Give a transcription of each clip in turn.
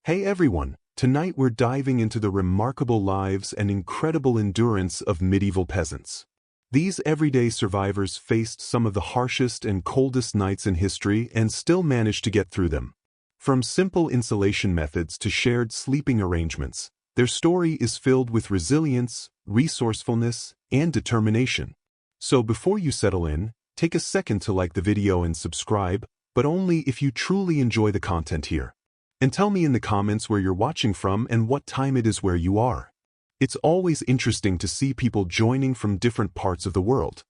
Hey everyone, tonight we're diving into the remarkable lives and incredible endurance of medieval peasants. These everyday survivors faced some of the harshest and coldest nights in history and still managed to get through them. From simple insulation methods to shared sleeping arrangements, their story is filled with resilience, resourcefulness, and determination. So before you settle in, take a second to like the video and subscribe, but only if you truly enjoy the content here. And tell me in the comments where you're watching from and what time it is where you are. It's always interesting to see people joining from different parts of the world.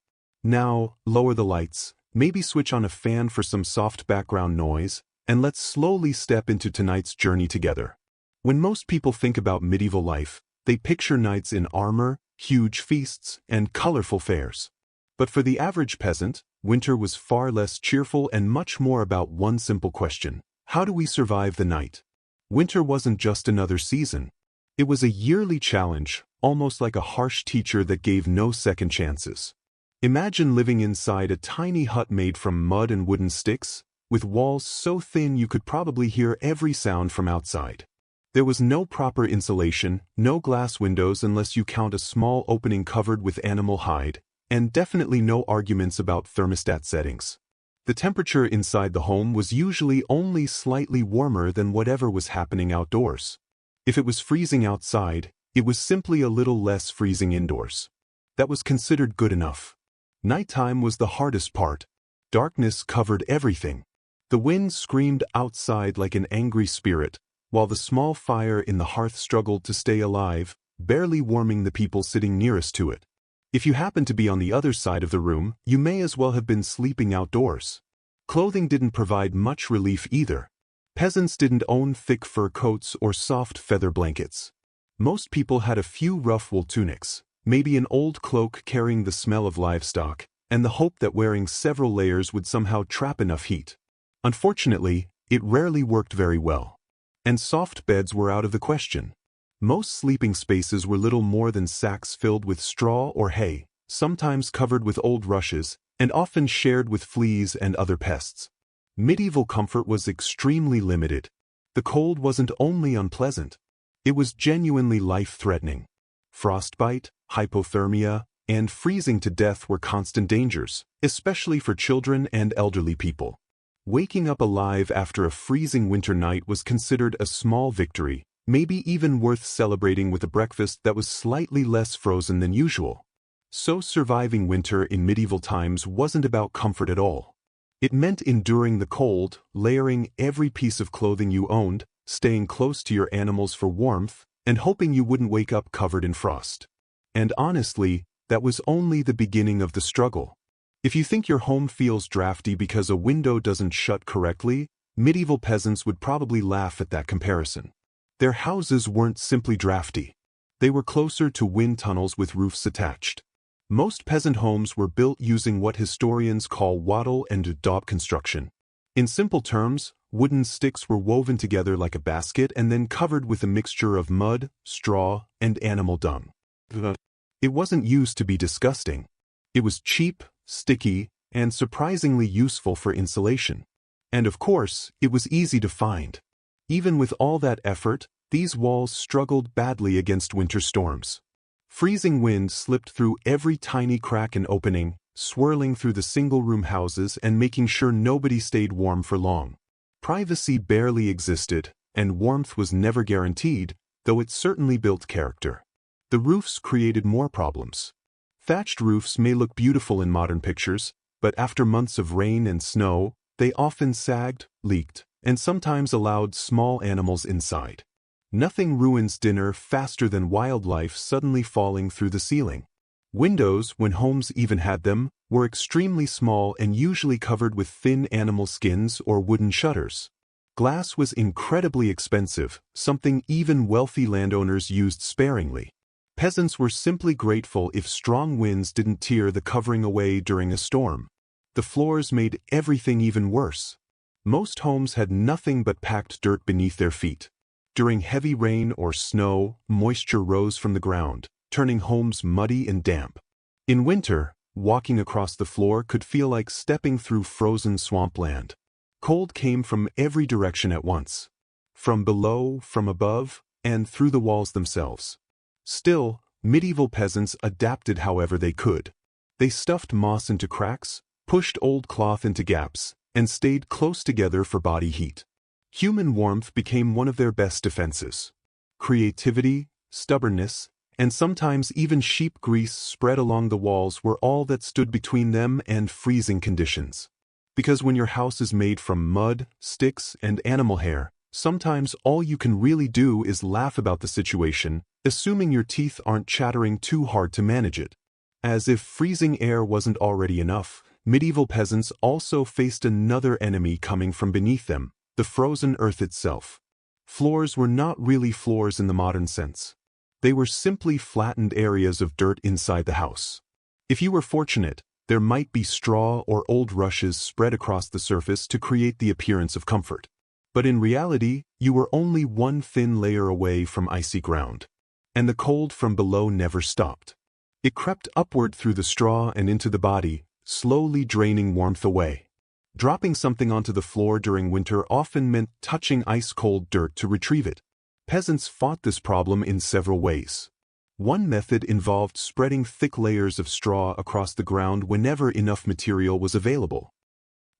Now, lower the lights, maybe switch on a fan for some soft background noise, and let's slowly step into tonight's journey together. When most people think about medieval life, they picture knights in armor, huge feasts, and colorful fairs. But for the average peasant, winter was far less cheerful and much more about one simple question. How do we survive the night? Winter wasn't just another season. It was a yearly challenge, almost like a harsh teacher that gave no second chances. Imagine living inside a tiny hut made from mud and wooden sticks, with walls so thin you could probably hear every sound from outside. There was no proper insulation, no glass windows unless you count a small opening covered with animal hide, and definitely no arguments about thermostat settings. The temperature inside the home was usually only slightly warmer than whatever was happening outdoors. If it was freezing outside, it was simply a little less freezing indoors. That was considered good enough. Nighttime was the hardest part. Darkness covered everything. The wind screamed outside like an angry spirit, while the small fire in the hearth struggled to stay alive, barely warming the people sitting nearest to it. If you happened to be on the other side of the room, you may as well have been sleeping outdoors. Clothing didn't provide much relief either. Peasants didn't own thick fur coats or soft feather blankets. Most people had a few rough wool tunics, maybe an old cloak carrying the smell of livestock, and the hope that wearing several layers would somehow trap enough heat. Unfortunately, it rarely worked very well. And soft beds were out of the question. Most sleeping spaces were little more than sacks filled with straw or hay, sometimes covered with old rushes, and often shared with fleas and other pests. Medieval comfort was extremely limited. The cold wasn't only unpleasant, it was genuinely life-threatening. Frostbite, hypothermia, and freezing to death were constant dangers, especially for children and elderly people. Waking up alive after a freezing winter night was considered a small victory, maybe even worth celebrating with a breakfast that was slightly less frozen than usual. So surviving winter in medieval times wasn't about comfort at all. It meant enduring the cold, layering every piece of clothing you owned, staying close to your animals for warmth, and hoping you wouldn't wake up covered in frost. And honestly, that was only the beginning of the struggle. If you think your home feels drafty because a window doesn't shut correctly, medieval peasants would probably laugh at that comparison. Their houses weren't simply drafty. They were closer to wind tunnels with roofs attached. Most peasant homes were built using what historians call wattle and daub construction. In simple terms, wooden sticks were woven together like a basket and then covered with a mixture of mud, straw, and animal dung. It wasn't used to be disgusting. It was cheap, sticky, and surprisingly useful for insulation. And of course, it was easy to find. Even with all that effort, these walls struggled badly against winter storms. Freezing wind slipped through every tiny crack and opening, swirling through the single-room houses and making sure nobody stayed warm for long. Privacy barely existed, and warmth was never guaranteed, though it certainly built character. The roofs created more problems. Thatched roofs may look beautiful in modern pictures, but after months of rain and snow, they often sagged, leaked, and sometimes allowed small animals inside. Nothing ruins dinner faster than wildlife suddenly falling through the ceiling. Windows, when homes even had them, were extremely small and usually covered with thin animal skins or wooden shutters. Glass was incredibly expensive, something even wealthy landowners used sparingly. Peasants were simply grateful if strong winds didn't tear the covering away during a storm. The floors made everything even worse. Most homes had nothing but packed dirt beneath their feet. During heavy rain or snow, moisture rose from the ground, turning homes muddy and damp. In winter, walking across the floor could feel like stepping through frozen swampland. Cold came from every direction at once. from below, from above, and through the walls themselves. Still, medieval peasants adapted however they could. They stuffed moss into cracks, pushed old cloth into gaps, and stayed close together for body heat. Human warmth became one of their best defenses. Creativity, stubbornness, and sometimes even sheep grease spread along the walls were all that stood between them and freezing conditions. Because when your house is made from mud, sticks, and animal hair, sometimes all you can really do is laugh about the situation, assuming your teeth aren't chattering too hard to manage it. As if freezing air wasn't already enough, medieval peasants also faced another enemy coming from beneath them, the frozen earth itself. Floors were not really floors in the modern sense. They were simply flattened areas of dirt inside the house. If you were fortunate, there might be straw or old rushes spread across the surface to create the appearance of comfort. But in reality, you were only one thin layer away from icy ground. And the cold from below never stopped. It crept upward through the straw and into the body, slowly draining warmth away. Dropping something onto the floor during winter often meant touching ice-cold dirt to retrieve it. Peasants fought this problem in several ways. One method involved spreading thick layers of straw across the ground whenever enough material was available.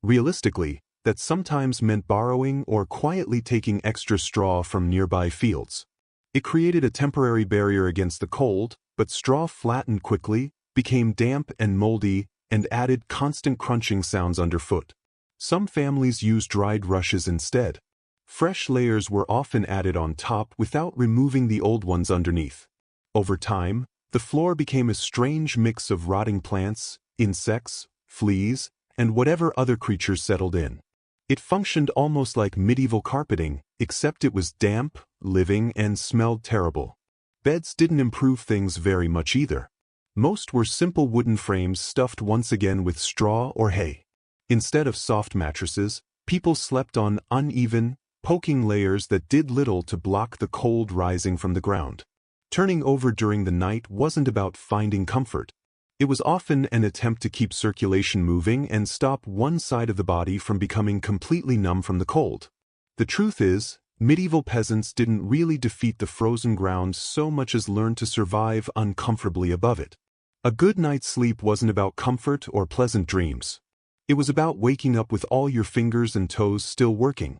Realistically, that sometimes meant borrowing or quietly taking extra straw from nearby fields. It created a temporary barrier against the cold, but straw flattened quickly, became damp and moldy, and added constant crunching sounds underfoot. Some families used dried rushes instead. Fresh layers were often added on top without removing the old ones underneath. Over time, the floor became a strange mix of rotting plants, insects, fleas, and whatever other creatures settled in. It functioned almost like medieval carpeting, except it was damp, living, and smelled terrible. Beds didn't improve things very much either. Most were simple wooden frames stuffed once again with straw or hay. Instead of soft mattresses, people slept on uneven, poking layers that did little to block the cold rising from the ground. Turning over during the night wasn't about finding comfort. It was often an attempt to keep circulation moving and stop one side of the body from becoming completely numb from the cold. The truth is, medieval peasants didn't really defeat the frozen ground so much as learn to survive uncomfortably above it. A good night's sleep wasn't about comfort or pleasant dreams. It was about waking up with all your fingers and toes still working.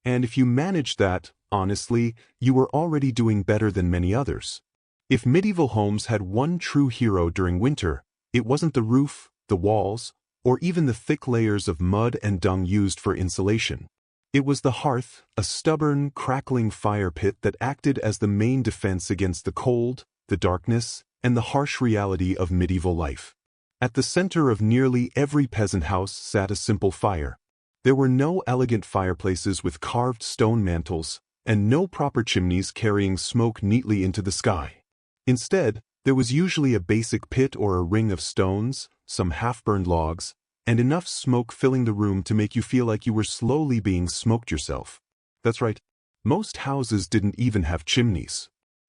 And if you managed that, honestly, you were already doing better than many others. If medieval homes had one true hero during winter, it wasn't the roof, the walls, or even the thick layers of mud and dung used for insulation. It was the hearth, a stubborn, crackling fire pit that acted as the main defense against the cold, the darkness, and the harsh reality of medieval life. At the center of nearly every peasant house sat a simple fire. There were no elegant fireplaces with carved stone mantels, and no proper chimneys carrying smoke neatly into the sky. Instead, there was usually a basic pit or a ring of stones, some half-burned logs, and enough smoke filling the room to make you feel like you were slowly being smoked yourself. That's right, most houses didn't even have chimneys.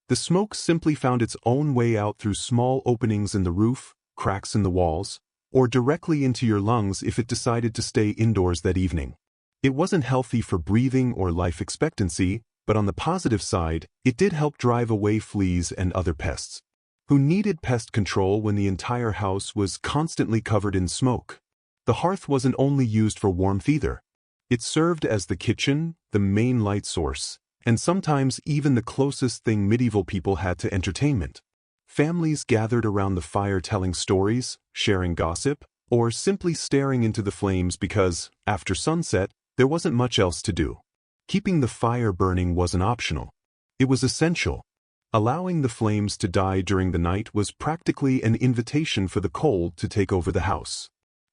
The smoke simply found its own way out through small openings in the roof, cracks in the walls, or directly into your lungs if it decided to stay indoors that evening. It wasn't healthy for breathing or life expectancy, but on the positive side, it did help drive away fleas and other pests. Who needed pest control when the entire house was constantly covered in smoke? The hearth wasn't only used for warmth either. It served as the kitchen, the main light source, and sometimes even the closest thing medieval people had to entertainment. Families gathered around the fire telling stories, sharing gossip, or simply staring into the flames because, after sunset, there wasn't much else to do. Keeping the fire burning wasn't optional. It was essential. Allowing the flames to die during the night was practically an invitation for the cold to take over the house.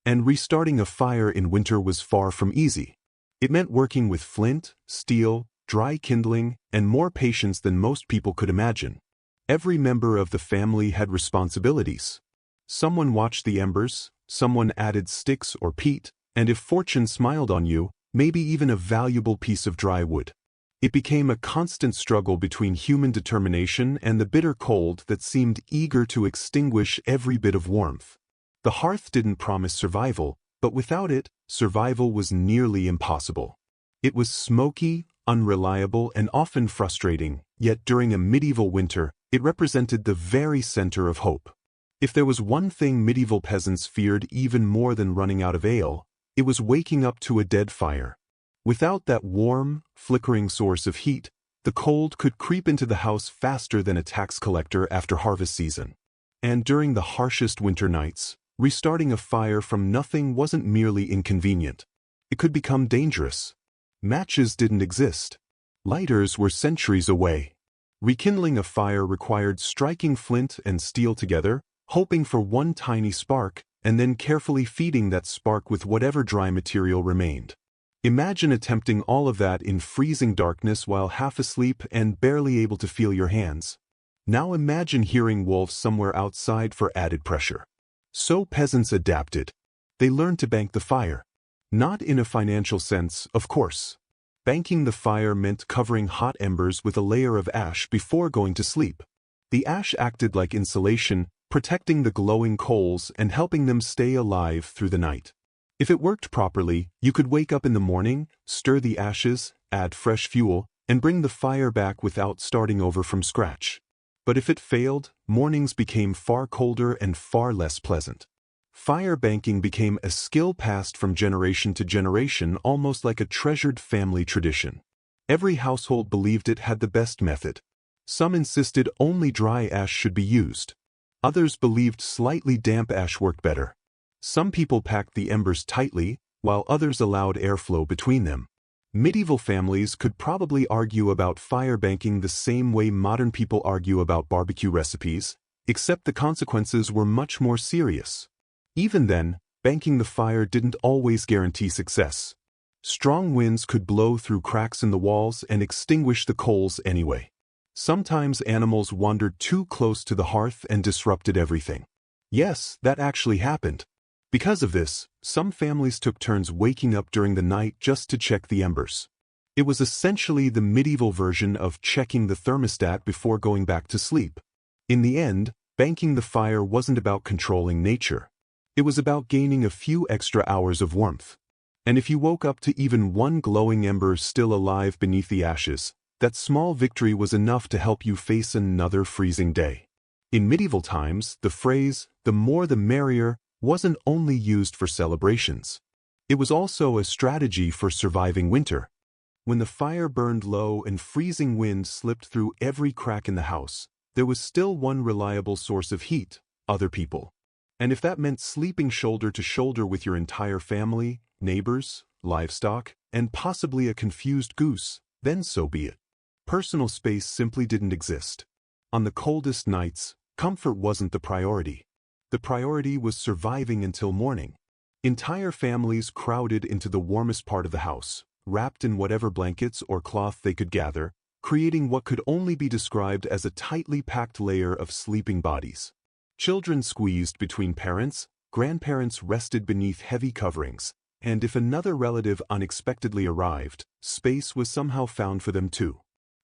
And restarting a fire in winter was far from easy. It meant working with flint, steel, dry kindling, and more patience than most people could imagine. Every member of the family had responsibilities. Someone watched the embers, someone added sticks or peat, and if fortune smiled on you, maybe even a valuable piece of dry wood. It became a constant struggle between human determination and the bitter cold that seemed eager to extinguish every bit of warmth. The hearth didn't promise survival, but without it, survival was nearly impossible. It was smoky, unreliable, and often frustrating, yet during a medieval winter, it represented the very center of hope. If there was one thing medieval peasants feared even more than running out of ale, it was waking up to a dead fire. Without that warm, flickering source of heat, the cold could creep into the house faster than a tax collector after harvest season. And during the harshest winter nights, restarting a fire from nothing wasn't merely inconvenient. It could become dangerous. Matches didn't exist. Lighters were centuries away. Rekindling a fire required striking flint and steel together, hoping for one tiny spark, and then carefully feeding that spark with whatever dry material remained. Imagine attempting all of that in freezing darkness while half asleep and barely able to feel your hands. Now imagine hearing wolves somewhere outside for added pressure. So peasants adapted. They learned to bank the fire. Not in a financial sense, of course. Banking the fire meant covering hot embers with a layer of ash before going to sleep. The ash acted like insulation, protecting the glowing coals and helping them stay alive through the night. If it worked properly, you could wake up in the morning, stir the ashes, add fresh fuel, and bring the fire back without starting over from scratch. But if it failed, mornings became far colder and far less pleasant. Fire banking became a skill passed from generation to generation, almost like a treasured family tradition. Every household believed it had the best method. Some insisted only dry ash should be used. Others believed slightly damp ash worked better. Some people packed the embers tightly, while others allowed airflow between them. Medieval families could probably argue about fire banking the same way modern people argue about barbecue recipes, except the consequences were much more serious. Even then, banking the fire didn't always guarantee success. Strong winds could blow through cracks in the walls and extinguish the coals anyway. Sometimes animals wandered too close to the hearth and disrupted everything. Yes, that actually happened. Because of this, some families took turns waking up during the night just to check the embers. It was essentially the medieval version of checking the thermostat before going back to sleep. In the end, banking the fire wasn't about controlling nature. It was about gaining a few extra hours of warmth. And if you woke up to even one glowing ember still alive beneath the ashes, that small victory was enough to help you face another freezing day. In medieval times, the phrase, "the more the merrier," wasn't only used for celebrations. It was also a strategy for surviving winter. When the fire burned low and freezing wind slipped through every crack in the house, there was still one reliable source of heat: other people. And if that meant sleeping shoulder to shoulder with your entire family, neighbors, livestock, and possibly a confused goose, then so be it. Personal space simply didn't exist. On the coldest nights, comfort wasn't the priority. The priority was surviving until morning. Entire families crowded into the warmest part of the house, wrapped in whatever blankets or cloth they could gather, creating what could only be described as a tightly packed layer of sleeping bodies. Children squeezed between parents, grandparents rested beneath heavy coverings, and if another relative unexpectedly arrived, space was somehow found for them too.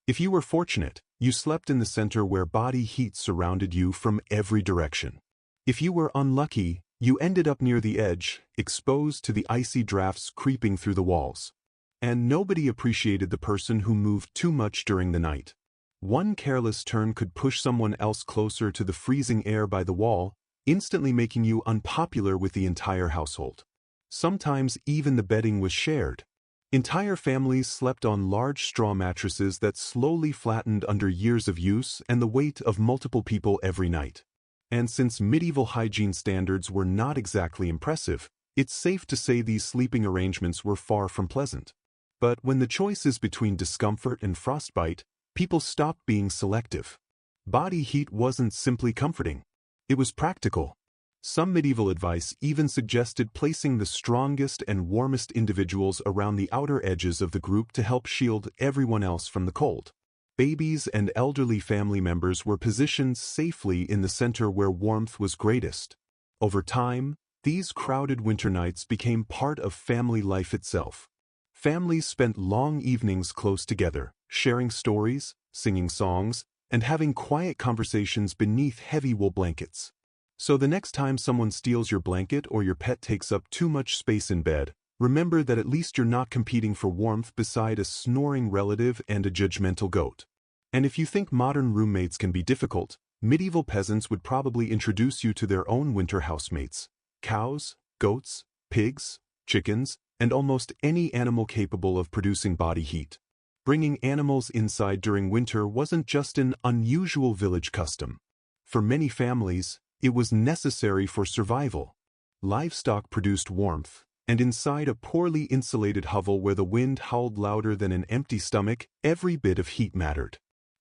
If you were fortunate, you slept in the center where body heat surrounded you from every direction. If you were unlucky, you ended up near the edge, exposed to the icy drafts creeping through the walls. And nobody appreciated the person who moved too much during the night. One careless turn could push someone else closer to the freezing air by the wall, instantly making you unpopular with the entire household. Sometimes even the bedding was shared. Entire families slept on large straw mattresses that slowly flattened under years of use and the weight of multiple people every night. And since medieval hygiene standards were not exactly impressive, it's safe to say these sleeping arrangements were far from pleasant. But when the choice is between discomfort and frostbite, people stopped being selective. Body heat wasn't simply comforting. It was practical. Some medieval advice even suggested placing the strongest and warmest individuals around the outer edges of the group to help shield everyone else from the cold. Babies and elderly family members were positioned safely in the center where warmth was greatest. Over time, these crowded winter nights became part of family life itself. Families spent long evenings close together, sharing stories, singing songs, and having quiet conversations beneath heavy wool blankets. So the next time someone steals your blanket or your pet takes up too much space in bed, remember that at least you're not competing for warmth beside a snoring relative and a judgmental goat. And if you think modern roommates can be difficult, medieval peasants would probably introduce you to their own winter housemates: cows, goats, pigs, chickens, and almost any animal capable of producing body heat. Bringing animals inside during winter wasn't just an unusual village custom. For many families, it was necessary for survival. Livestock produced warmth, and inside a poorly insulated hovel where the wind howled louder than an empty stomach, every bit of heat mattered.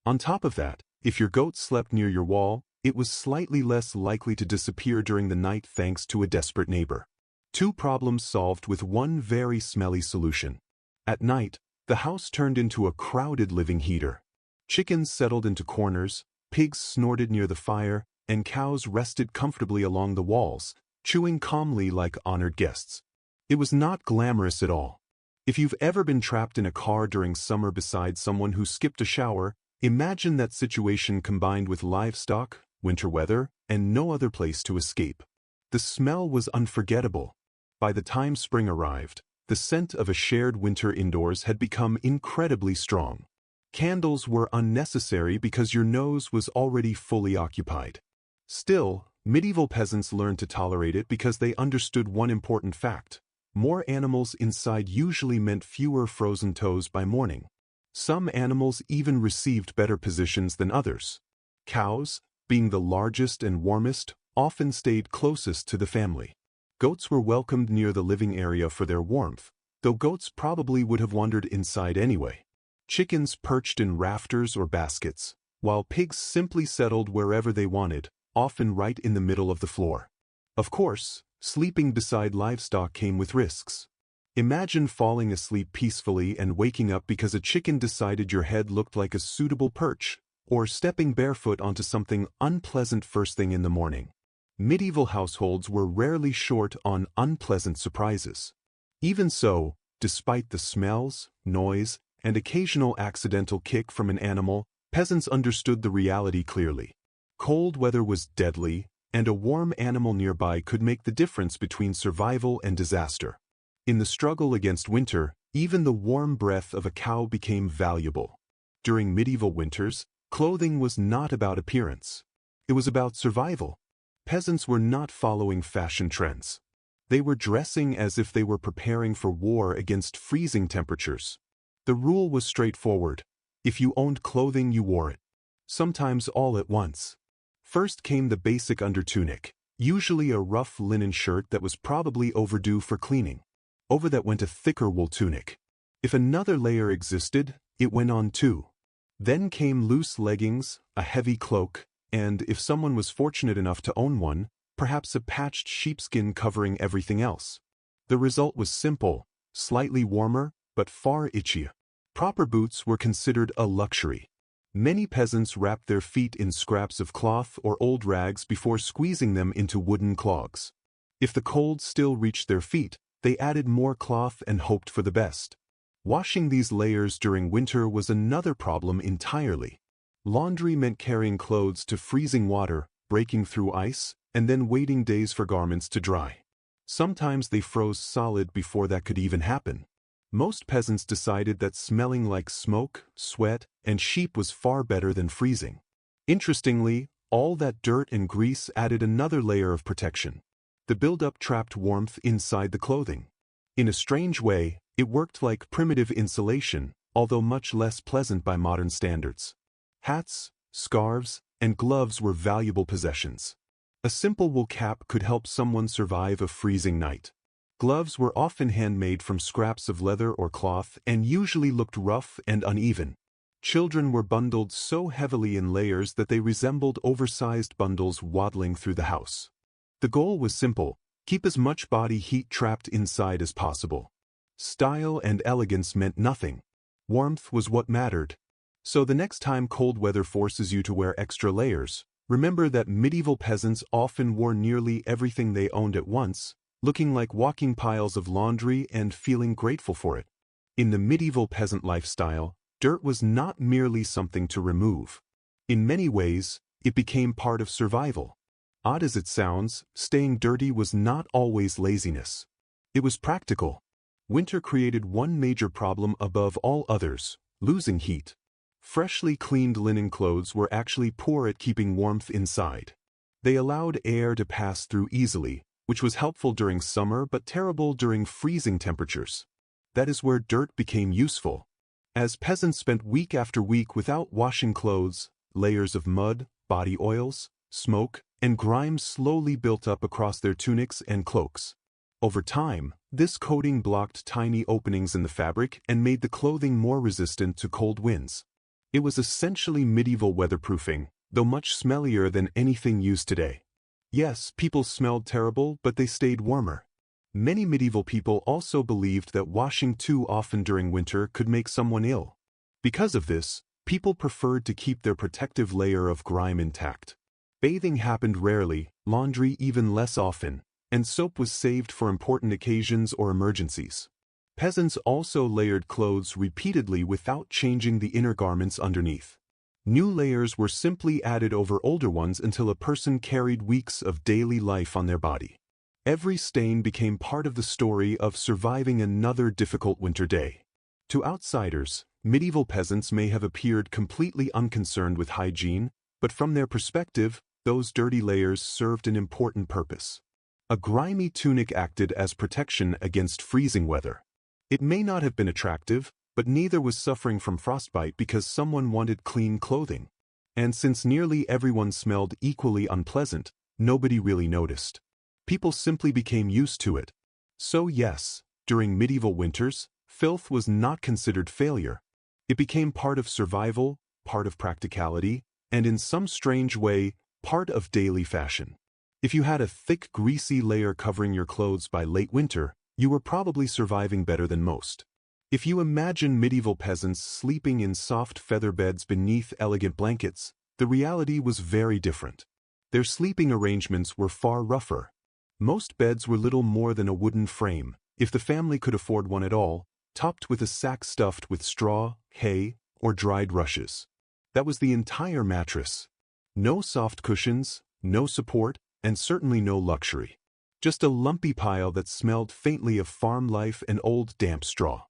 On top of that, if your goat slept near your wall, it was slightly less likely to disappear during the night thanks to a desperate neighbor. Two problems solved with one very smelly solution. At night, the house turned into a crowded living heater. Chickens settled into corners, pigs snorted near the fire, and cows rested comfortably along the walls, chewing calmly like honored guests. It was not glamorous at all. If you've ever been trapped in a car during summer beside someone who skipped a shower, imagine that situation combined with livestock, winter weather, and no other place to escape. The smell was unforgettable. By the time spring arrived, the scent of a shared winter indoors had become incredibly strong. Candles were unnecessary because your nose was already fully occupied. Still, medieval peasants learned to tolerate it because they understood one important fact: more animals inside usually meant fewer frozen toes by morning. Some animals even received better positions than others. Cows, being the largest and warmest, often stayed closest to the family. Goats were welcomed near the living area for their warmth, though goats probably would have wandered inside anyway. Chickens perched in rafters or baskets, while pigs simply settled wherever they wanted, often right in the middle of the floor. Of course, sleeping beside livestock came with risks. Imagine falling asleep peacefully and waking up because a chicken decided your head looked like a suitable perch, or stepping barefoot onto something unpleasant first thing in the morning. Medieval households were rarely short on unpleasant surprises. Even so, despite the smells, noise, and occasional accidental kick from an animal, peasants understood the reality clearly. Cold weather was deadly, and a warm animal nearby could make the difference between survival and disaster. In the struggle against winter, even the warm breath of a cow became valuable. During medieval winters, clothing was not about appearance. It was about survival. Peasants were not following fashion trends. They were dressing as if they were preparing for war against freezing temperatures. The rule was straightforward: if you owned clothing, you wore it. Sometimes all at once. First came the basic undertunic, usually a rough linen shirt that was probably overdue for cleaning. Over that went a thicker wool tunic. If another layer existed, it went on too. Then came loose leggings, a heavy cloak, and if someone was fortunate enough to own one, perhaps a patched sheepskin covering everything else. The result was simple, slightly warmer, but far itchier. Proper boots were considered a luxury. Many peasants wrapped their feet in scraps of cloth or old rags before squeezing them into wooden clogs. If the cold still reached their feet, they added more cloth and hoped for the best. Washing these layers during winter was another problem entirely. Laundry meant carrying clothes to freezing water, breaking through ice, and then waiting days for garments to dry. Sometimes they froze solid before that could even happen. Most peasants decided that smelling like smoke, sweat, and sheep was far better than freezing. Interestingly, all that dirt and grease added another layer of protection. The buildup trapped warmth inside the clothing. In a strange way, it worked like primitive insulation, although much less pleasant by modern standards. Hats, scarves, and gloves were valuable possessions. A simple wool cap could help someone survive a freezing night. Gloves were often handmade from scraps of leather or cloth and usually looked rough and uneven. Children were bundled so heavily in layers that they resembled oversized bundles waddling through the house. The goal was simple: keep as much body heat trapped inside as possible. Style and elegance meant nothing. Warmth was what mattered. So the next time cold weather forces you to wear extra layers, remember that medieval peasants often wore nearly everything they owned at once, looking like walking piles of laundry and feeling grateful for it. In the medieval peasant lifestyle, dirt was not merely something to remove. In many ways, it became part of survival. Odd as it sounds, staying dirty was not always laziness. It was practical. Winter created one major problem above all others: losing heat. Freshly cleaned linen clothes were actually poor at keeping warmth inside. They allowed air to pass through easily, which was helpful during summer but terrible during freezing temperatures. That is where dirt became useful. As peasants spent week after week without washing clothes, layers of mud, body oils, smoke, and grime slowly built up across their tunics and cloaks. Over time, this coating blocked tiny openings in the fabric and made the clothing more resistant to cold winds. It was essentially medieval weatherproofing, though much smellier than anything used today. Yes, people smelled terrible, but they stayed warmer. Many medieval people also believed that washing too often during winter could make someone ill. Because of this, people preferred to keep their protective layer of grime intact. Bathing happened rarely, laundry even less often, and soap was saved for important occasions or emergencies. Peasants also layered clothes repeatedly without changing the inner garments underneath. New layers were simply added over older ones until a person carried weeks of daily life on their body. Every stain became part of the story of surviving another difficult winter day. To outsiders, medieval peasants may have appeared completely unconcerned with hygiene, but from their perspective, those dirty layers served an important purpose. A grimy tunic acted as protection against freezing weather. It may not have been attractive, but neither was suffering from frostbite because someone wanted clean clothing. And since nearly everyone smelled equally unpleasant, nobody really noticed. People simply became used to it. So yes, during medieval winters, filth was not considered failure. It became part of survival, part of practicality, and in some strange way, part of daily fashion. If you had a thick, greasy layer covering your clothes by late winter, you were probably surviving better than most. If you imagine medieval peasants sleeping in soft feather beds beneath elegant blankets, the reality was very different. Their sleeping arrangements were far rougher. Most beds were little more than a wooden frame, if the family could afford one at all, topped with a sack stuffed with straw, hay, or dried rushes. That was the entire mattress. No soft cushions, no support, and certainly no luxury. Just a lumpy pile that smelled faintly of farm life and old damp straw.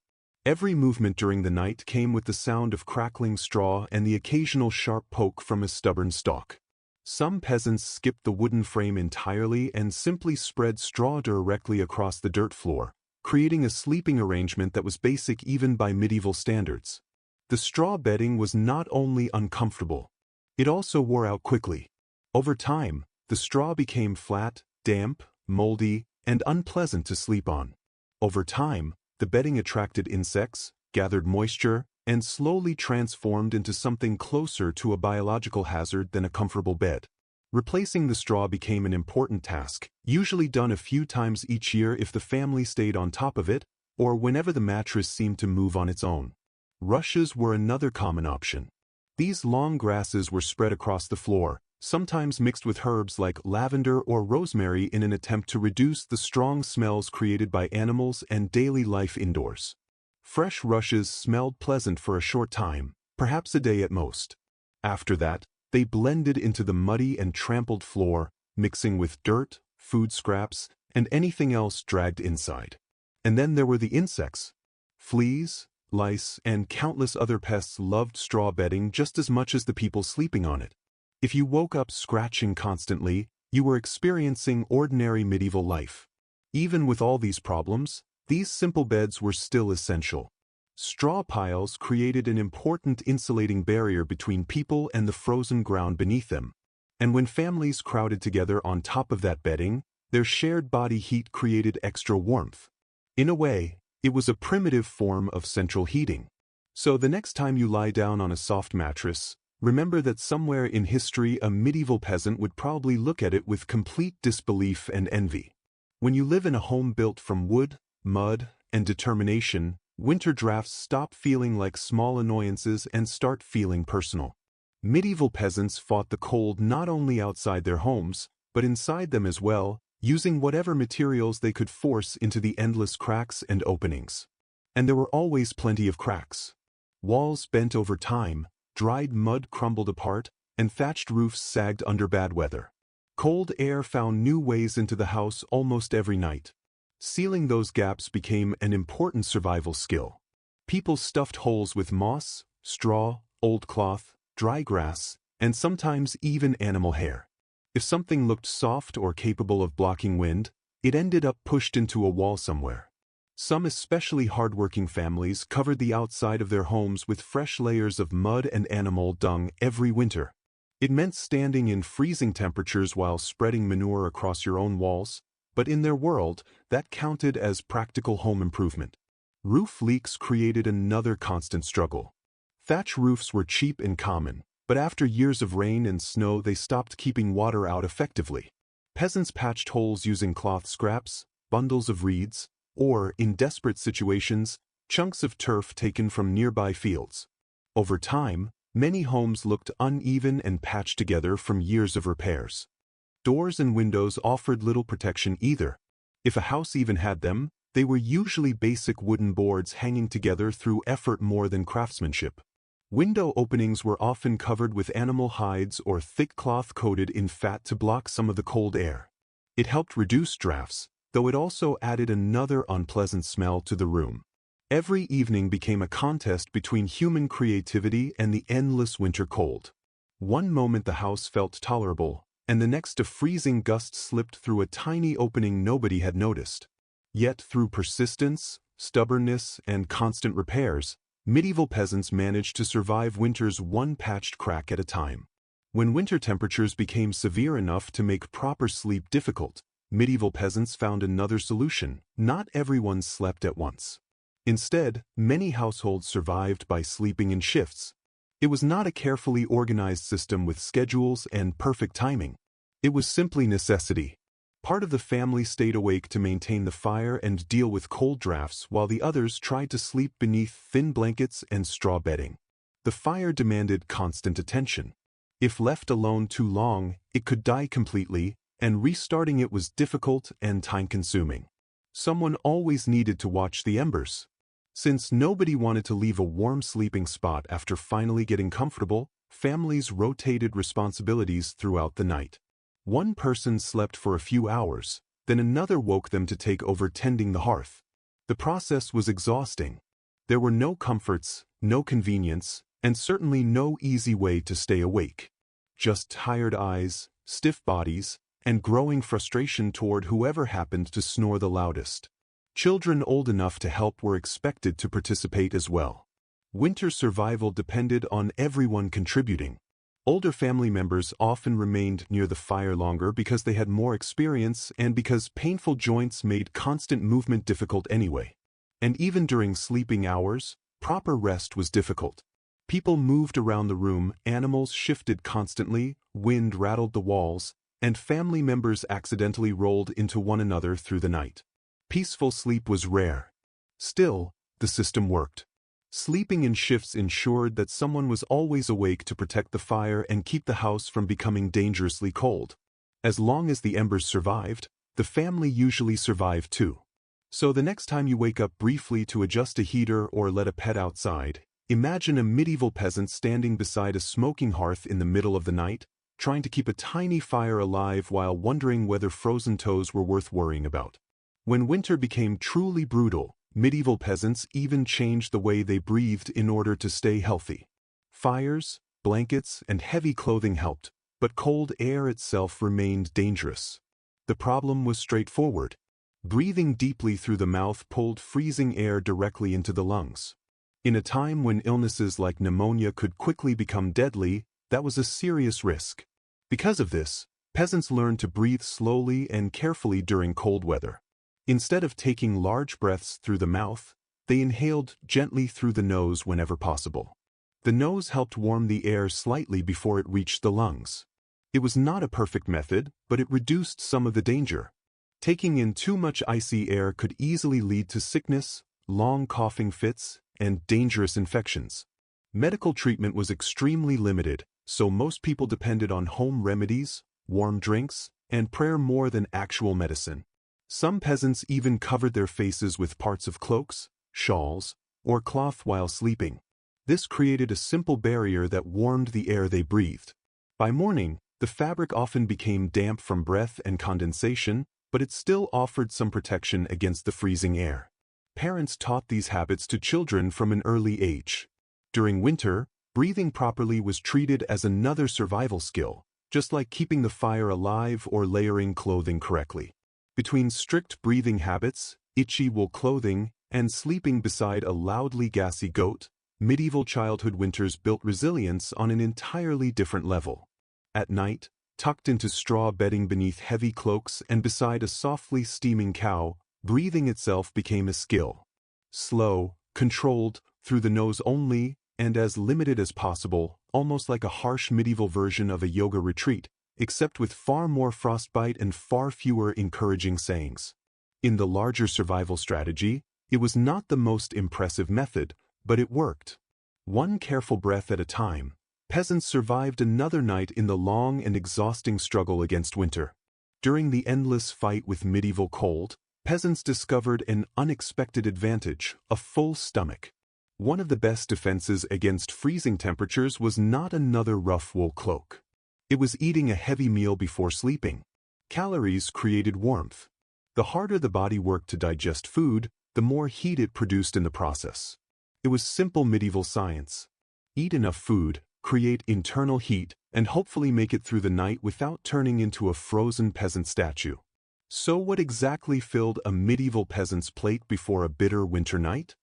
Every movement during the night came with the sound of crackling straw and the occasional sharp poke from a stubborn stalk. Some peasants skipped the wooden frame entirely and simply spread straw directly across the dirt floor, creating a sleeping arrangement that was basic even by medieval standards. The straw bedding was not only uncomfortable, it also wore out quickly. Over time, the straw became flat, damp, moldy, and unpleasant to sleep on. Over time, the bedding attracted insects, gathered moisture, and slowly transformed into something closer to a biological hazard than a comfortable bed. Replacing the straw became an important task, usually done a few times each year if the family stayed on top of it, or whenever the mattress seemed to move on its own. Rushes were another common option. These long grasses were spread across the floor, sometimes mixed with herbs like lavender or rosemary in an attempt to reduce the strong smells created by animals and daily life indoors. Fresh rushes smelled pleasant for a short time, perhaps a day at most. After that, they blended into the muddy and trampled floor, mixing with dirt, food scraps, and anything else dragged inside. And then there were the insects. Fleas, lice, and countless other pests loved straw bedding just as much as the people sleeping on it. If you woke up scratching constantly, you were experiencing ordinary medieval life. Even with all these problems, these simple beds were still essential. Straw piles created an important insulating barrier between people and the frozen ground beneath them. And when families crowded together on top of that bedding, their shared body heat created extra warmth. In a way, it was a primitive form of central heating. So the next time you lie down on a soft mattress, remember that somewhere in history a medieval peasant would probably look at it with complete disbelief and envy. When you live in a home built from wood, mud, and determination, winter drafts stop feeling like small annoyances and start feeling personal. Medieval peasants fought the cold not only outside their homes, but inside them as well, using whatever materials they could force into the endless cracks and openings. And there were always plenty of cracks. Walls bent over time, dried mud crumbled apart, and thatched roofs sagged under bad weather. Cold air found new ways into the house almost every night. Sealing those gaps became an important survival skill. People stuffed holes with moss, straw, old cloth, dry grass, and sometimes even animal hair. If something looked soft or capable of blocking wind, it ended up pushed into a wall somewhere. Some especially hardworking families covered the outside of their homes with fresh layers of mud and animal dung every winter. It meant standing in freezing temperatures while spreading manure across your own walls, but in their world, that counted as practical home improvement. Roof leaks created another constant struggle. Thatch roofs were cheap and common, but after years of rain and snow they stopped keeping water out effectively. Peasants patched holes using cloth scraps, bundles of reeds, or, in desperate situations, chunks of turf taken from nearby fields. Over time, many homes looked uneven and patched together from years of repairs. Doors and windows offered little protection either. If a house even had them, they were usually basic wooden boards hanging together through effort more than craftsmanship. Window openings were often covered with animal hides or thick cloth coated in fat to block some of the cold air. It helped reduce drafts, though it also added another unpleasant smell to the room. Every evening became a contest between human creativity and the endless winter cold. One moment the house felt tolerable, and the next a freezing gust slipped through a tiny opening nobody had noticed. Yet through persistence, stubbornness, and constant repairs, medieval peasants managed to survive winters one patched crack at a time. When winter temperatures became severe enough to make proper sleep difficult, medieval peasants found another solution. Not everyone slept at once. Instead, many households survived by sleeping in shifts. It was not a carefully organized system with schedules and perfect timing. It was simply necessity. Part of the family stayed awake to maintain the fire and deal with cold drafts while the others tried to sleep beneath thin blankets and straw bedding. The fire demanded constant attention. If left alone too long, it could die completely, and restarting it was difficult and time-consuming. Someone always needed to watch the embers. Since nobody wanted to leave a warm sleeping spot after finally getting comfortable, families rotated responsibilities throughout the night. One person slept for a few hours, then another woke them to take over tending the hearth. The process was exhausting. There were no comforts, no convenience, and certainly no easy way to stay awake. Just tired eyes, stiff bodies, and growing frustration toward whoever happened to snore the loudest. Children old enough to help were expected to participate as well. Winter survival depended on everyone contributing. Older family members often remained near the fire longer because they had more experience and because painful joints made constant movement difficult anyway. And even during sleeping hours, proper rest was difficult. People moved around the room, animals shifted constantly, wind rattled the walls, and family members accidentally rolled into one another through the night. Peaceful sleep was rare. Still, the system worked. Sleeping in shifts ensured that someone was always awake to protect the fire and keep the house from becoming dangerously cold. As long as the embers survived, the family usually survived too. So the next time you wake up briefly to adjust a heater or let a pet outside, imagine a medieval peasant standing beside a smoking hearth in the middle of the night, trying to keep a tiny fire alive while wondering whether frozen toes were worth worrying about. When winter became truly brutal, medieval peasants even changed the way they breathed in order to stay healthy. Fires, blankets, and heavy clothing helped, but cold air itself remained dangerous. The problem was straightforward. Breathing deeply through the mouth pulled freezing air directly into the lungs. In a time when illnesses like pneumonia could quickly become deadly, that was a serious risk. Because of this, peasants learned to breathe slowly and carefully during cold weather. Instead of taking large breaths through the mouth, they inhaled gently through the nose whenever possible. The nose helped warm the air slightly before it reached the lungs. It was not a perfect method, but it reduced some of the danger. Taking in too much icy air could easily lead to sickness, long coughing fits, and dangerous infections. Medical treatment was extremely limited, so most people depended on home remedies, warm drinks, and prayer more than actual medicine. Some peasants even covered their faces with parts of cloaks, shawls, or cloth while sleeping. This created a simple barrier that warmed the air they breathed. By morning, the fabric often became damp from breath and condensation, but it still offered some protection against the freezing air. Parents taught these habits to children from an early age. During winter, breathing properly was treated as another survival skill, just like keeping the fire alive or layering clothing correctly. Between strict breathing habits, itchy wool clothing, and sleeping beside a loudly gassy goat, medieval childhood winters built resilience on an entirely different level. At night, tucked into straw bedding beneath heavy cloaks and beside a softly steaming cow, breathing itself became a skill. Slow, controlled, through the nose only, and as limited as possible, almost like a harsh medieval version of a yoga retreat, except with far more frostbite and far fewer encouraging sayings. In the larger survival strategy, it was not the most impressive method, but it worked. One careful breath at a time, peasants survived another night in the long and exhausting struggle against winter. During the endless fight with medieval cold, peasants discovered an unexpected advantage: a full stomach. One of the best defenses against freezing temperatures was not another rough wool cloak. It was eating a heavy meal before sleeping. Calories created warmth. The harder the body worked to digest food, the more heat it produced in the process. It was simple medieval science. Eat enough food, create internal heat, and hopefully make it through the night without turning into a frozen peasant statue. So what exactly filled a medieval peasant's plate before a bitter winter night?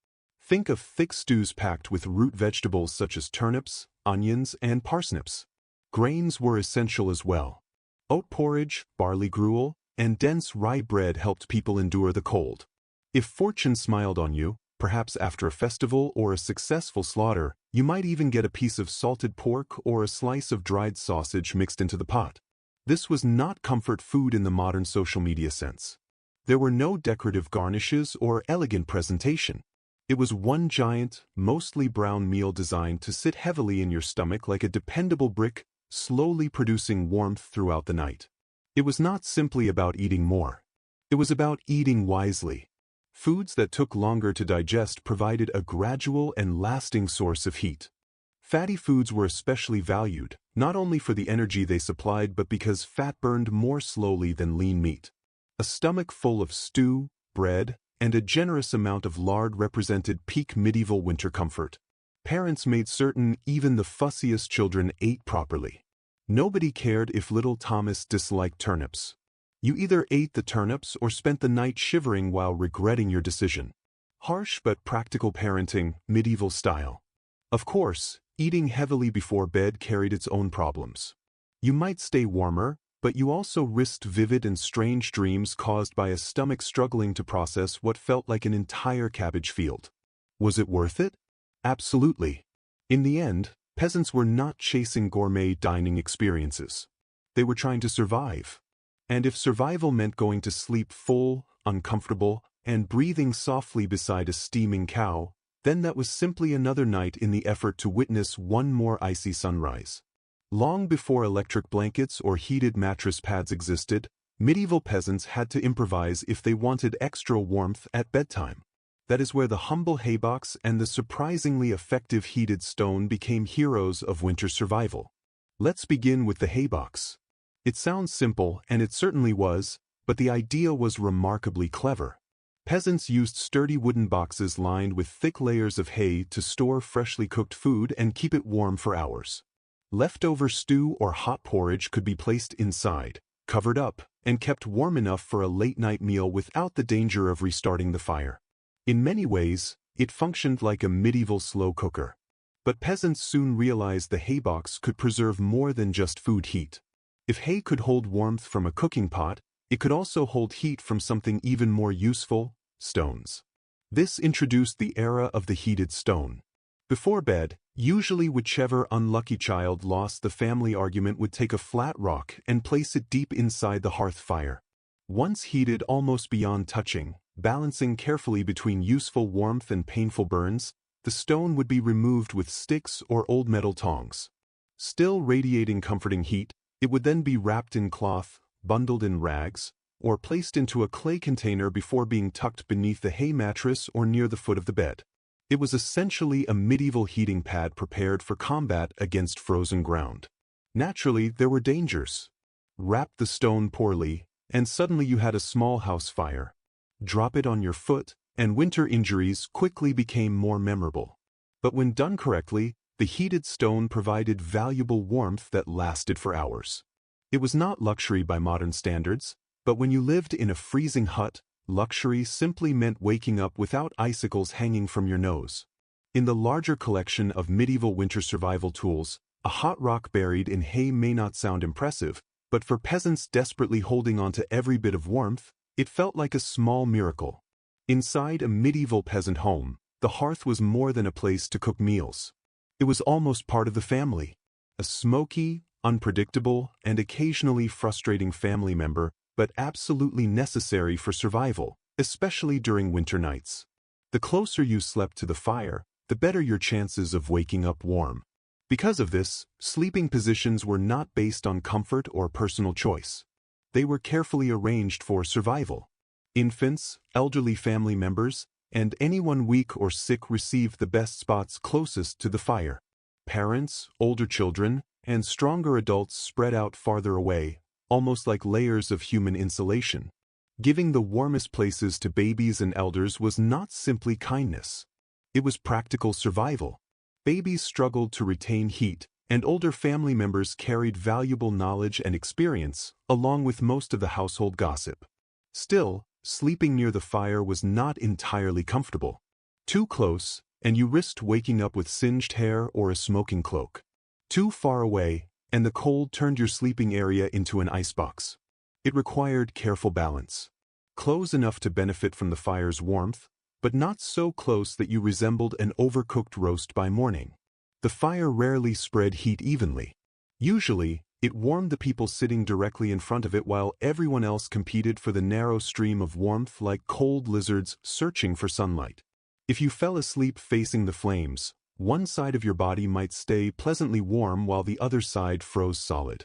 Think of thick stews packed with root vegetables such as turnips, onions, and parsnips. Grains were essential as well. Oat porridge, barley gruel, and dense rye bread helped people endure the cold. If fortune smiled on you, perhaps after a festival or a successful slaughter, you might even get a piece of salted pork or a slice of dried sausage mixed into the pot. This was not comfort food in the modern social media sense. There were no decorative garnishes or elegant presentation. It was one giant, mostly brown meal designed to sit heavily in your stomach like a dependable brick, slowly producing warmth throughout the night. It was not simply about eating more. It was about eating wisely. Foods that took longer to digest provided a gradual and lasting source of heat. Fatty foods were especially valued, not only for the energy they supplied but because fat burned more slowly than lean meat. A stomach full of stew, bread, and a generous amount of lard represented peak medieval winter comfort. Parents made certain even the fussiest children ate properly. Nobody cared if little Thomas disliked turnips. You either ate the turnips or spent the night shivering while regretting your decision. Harsh but practical parenting, medieval style. Of course, eating heavily before bed carried its own problems. You might stay warmer, but you also risked vivid and strange dreams caused by a stomach struggling to process what felt like an entire cabbage field. Was it worth it? Absolutely. In the end, peasants were not chasing gourmet dining experiences. They were trying to survive. And if survival meant going to sleep full, uncomfortable, and breathing softly beside a steaming cow, then that was simply another night in the effort to witness one more icy sunrise. Long before electric blankets or heated mattress pads existed, medieval peasants had to improvise if they wanted extra warmth at bedtime. That is where the humble haybox and the surprisingly effective heated stone became heroes of winter survival. Let's begin with the haybox. It sounds simple, and it certainly was, but the idea was remarkably clever. Peasants used sturdy wooden boxes lined with thick layers of hay to store freshly cooked food and keep it warm for hours. Leftover stew or hot porridge could be placed inside, covered up, and kept warm enough for a late-night meal without the danger of restarting the fire. In many ways, it functioned like a medieval slow cooker. But peasants soon realized the haybox could preserve more than just food heat. If hay could hold warmth from a cooking pot, it could also hold heat from something even more useful: stones. This introduced the era of the heated stone. Before bed, usually whichever unlucky child lost the family argument would take a flat rock and place it deep inside the hearth fire. Once heated almost beyond touching, balancing carefully between useful warmth and painful burns, the stone would be removed with sticks or old metal tongs. Still radiating comforting heat, it would then be wrapped in cloth, bundled in rags, or placed into a clay container before being tucked beneath the hay mattress or near the foot of the bed. It was essentially a medieval heating pad prepared for combat against frozen ground. Naturally, there were dangers. Wrap the stone poorly, and suddenly you had a small house fire. Drop it on your foot, and winter injuries quickly became more memorable. But when done correctly, the heated stone provided valuable warmth that lasted for hours. It was not luxury by modern standards, but when you lived in a freezing hut, luxury simply meant waking up without icicles hanging from your nose. In the larger collection of medieval winter survival tools, a hot rock buried in hay may not sound impressive, but for peasants desperately holding on to every bit of warmth, it felt like a small miracle. Inside a medieval peasant home, the hearth was more than a place to cook meals. It was almost part of the family. A smoky, unpredictable, and occasionally frustrating family member, but absolutely necessary for survival, especially during winter nights. The closer you slept to the fire, the better your chances of waking up warm. Because of this, sleeping positions were not based on comfort or personal choice. They were carefully arranged for survival. Infants, elderly family members, and anyone weak or sick received the best spots closest to the fire. Parents, older children, and stronger adults spread out farther away, almost like layers of human insulation. Giving the warmest places to babies and elders was not simply kindness. It was practical survival. Babies struggled to retain heat, and older family members carried valuable knowledge and experience, along with most of the household gossip. Still, sleeping near the fire was not entirely comfortable. Too close, and you risked waking up with singed hair or a smoking cloak. Too far away, and the cold turned your sleeping area into an icebox. It required careful balance. Close enough to benefit from the fire's warmth, but not so close that you resembled an overcooked roast by morning. The fire rarely spread heat evenly. Usually, it warmed the people sitting directly in front of it while everyone else competed for the narrow stream of warmth like cold lizards searching for sunlight. If you fell asleep facing the flames, one side of your body might stay pleasantly warm while the other side froze solid.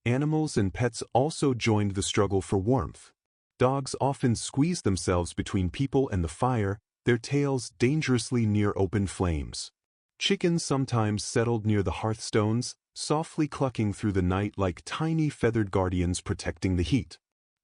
Animals and pets also joined the struggle for warmth. Dogs often squeezed themselves between people and the fire, their tails dangerously near open flames. Chickens sometimes settled near the hearthstones, softly clucking through the night like tiny feathered guardians protecting the heat.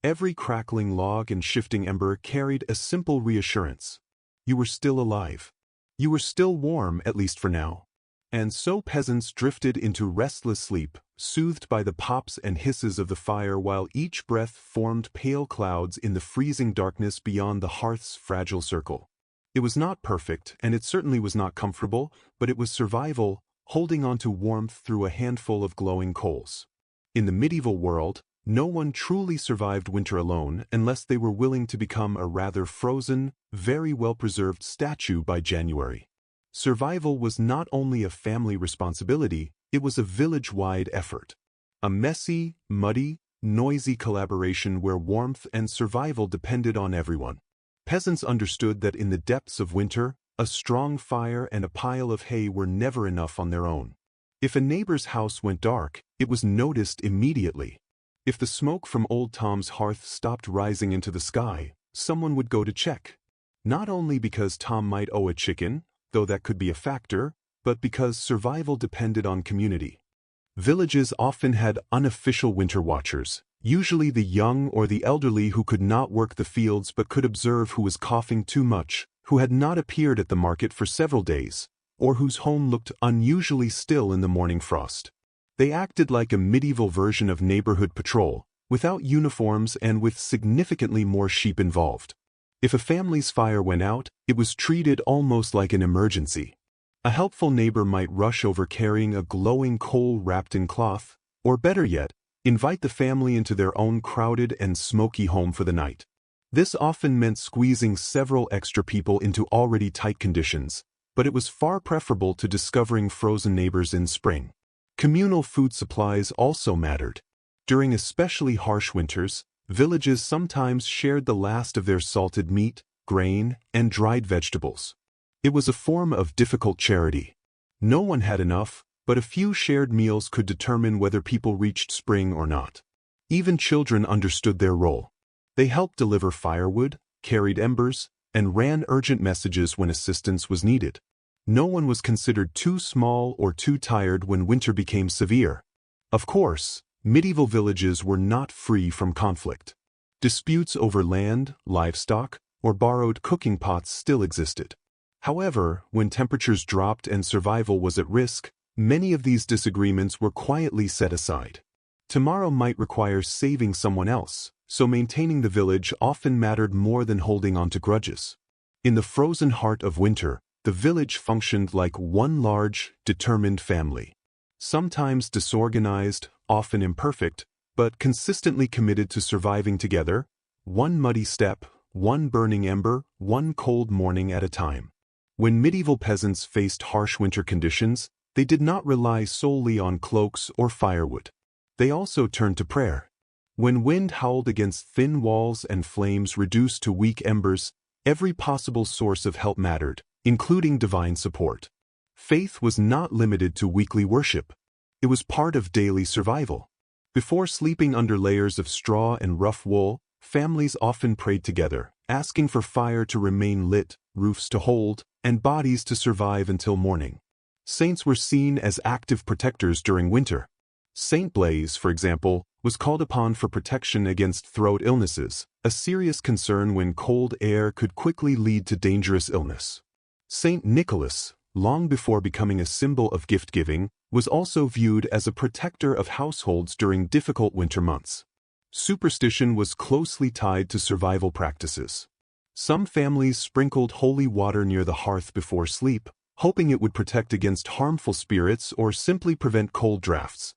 Every crackling log and shifting ember carried a simple reassurance. You were still alive. You were still warm, at least for now. And so peasants drifted into restless sleep, soothed by the pops and hisses of the fire while each breath formed pale clouds in the freezing darkness beyond the hearth's fragile circle. It was not perfect, and it certainly was not comfortable, but it was survival, holding on to warmth through a handful of glowing coals. In the medieval world, no one truly survived winter alone unless they were willing to become a rather frozen, very well-preserved statue by January. Survival was not only a family responsibility, it was a village-wide effort. A messy, muddy, noisy collaboration where warmth and survival depended on everyone. Peasants understood that in the depths of winter, a strong fire and a pile of hay were never enough on their own. If a neighbor's house went dark, it was noticed immediately. If the smoke from old Tom's hearth stopped rising into the sky, someone would go to check. Not only because Tom might owe a chicken, though that could be a factor, but because survival depended on community. Villages often had unofficial winter watchers, usually the young or the elderly who could not work the fields but could observe who was coughing too much, who had not appeared at the market for several days, or whose home looked unusually still in the morning frost. They acted like a medieval version of neighborhood patrol, without uniforms and with significantly more sheep involved. If a family's fire went out, it was treated almost like an emergency. A helpful neighbor might rush over carrying a glowing coal wrapped in cloth, or better yet, invite the family into their own crowded and smoky home for the night. This often meant squeezing several extra people into already tight conditions, but it was far preferable to discovering frozen neighbors in spring. Communal food supplies also mattered. During especially harsh winters, villages sometimes shared the last of their salted meat, grain, and dried vegetables. It was a form of difficult charity. No one had enough, but a few shared meals could determine whether people reached spring or not. Even children understood their role. They helped deliver firewood, carried embers, and ran urgent messages when assistance was needed. No one was considered too small or too tired when winter became severe. Of course, medieval villages were not free from conflict. Disputes over land, livestock, or borrowed cooking pots still existed. However, when temperatures dropped and survival was at risk, many of these disagreements were quietly set aside. Tomorrow might require saving someone else, so maintaining the village often mattered more than holding on to grudges. In the frozen heart of winter, the village functioned like one large, determined family. Sometimes disorganized, often imperfect, but consistently committed to surviving together, one muddy step, one burning ember, one cold morning at a time. When medieval peasants faced harsh winter conditions, they did not rely solely on cloaks or firewood. They also turned to prayer. When wind howled against thin walls and flames reduced to weak embers, every possible source of help mattered, including divine support. Faith was not limited to weekly worship. It was part of daily survival. Before sleeping under layers of straw and rough wool, families often prayed together, asking for fire to remain lit, roofs to hold, and bodies to survive until morning. Saints were seen as active protectors during winter. Saint Blaise, for example, was called upon for protection against throat illnesses, a serious concern when cold air could quickly lead to dangerous illness. Saint Nicholas, long before becoming a symbol of gift-giving, was also viewed as a protector of households during difficult winter months. Superstition was closely tied to survival practices. Some families sprinkled holy water near the hearth before sleep, hoping it would protect against harmful spirits or simply prevent cold drafts.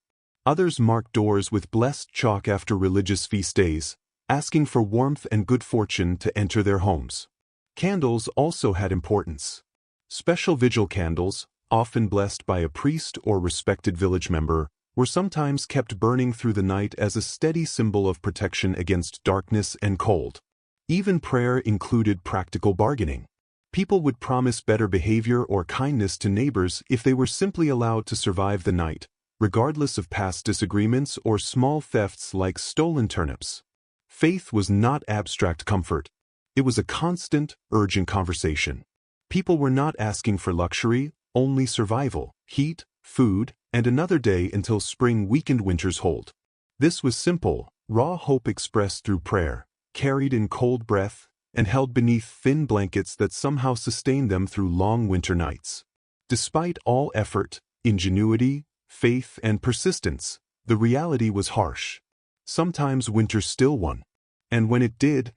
Others marked doors with blessed chalk after religious feast days, asking for warmth and good fortune to enter their homes. Candles also had importance. Special vigil candles, often blessed by a priest or respected village member, were sometimes kept burning through the night as a steady symbol of protection against darkness and cold. Even prayer included practical bargaining. People would promise better behavior or kindness to neighbors if they were simply allowed to survive the night, regardless of past disagreements or small thefts like stolen turnips. Faith was not abstract comfort. It was a constant, urgent conversation. People were not asking for luxury, only survival, heat, food, and another day until spring weakened winter's hold. This was simple, raw hope expressed through prayer, carried in cold breath, and held beneath thin blankets that somehow sustained them through long winter nights. Despite all effort, ingenuity, faith, and persistence, the reality was harsh. Sometimes winter still won. And when it did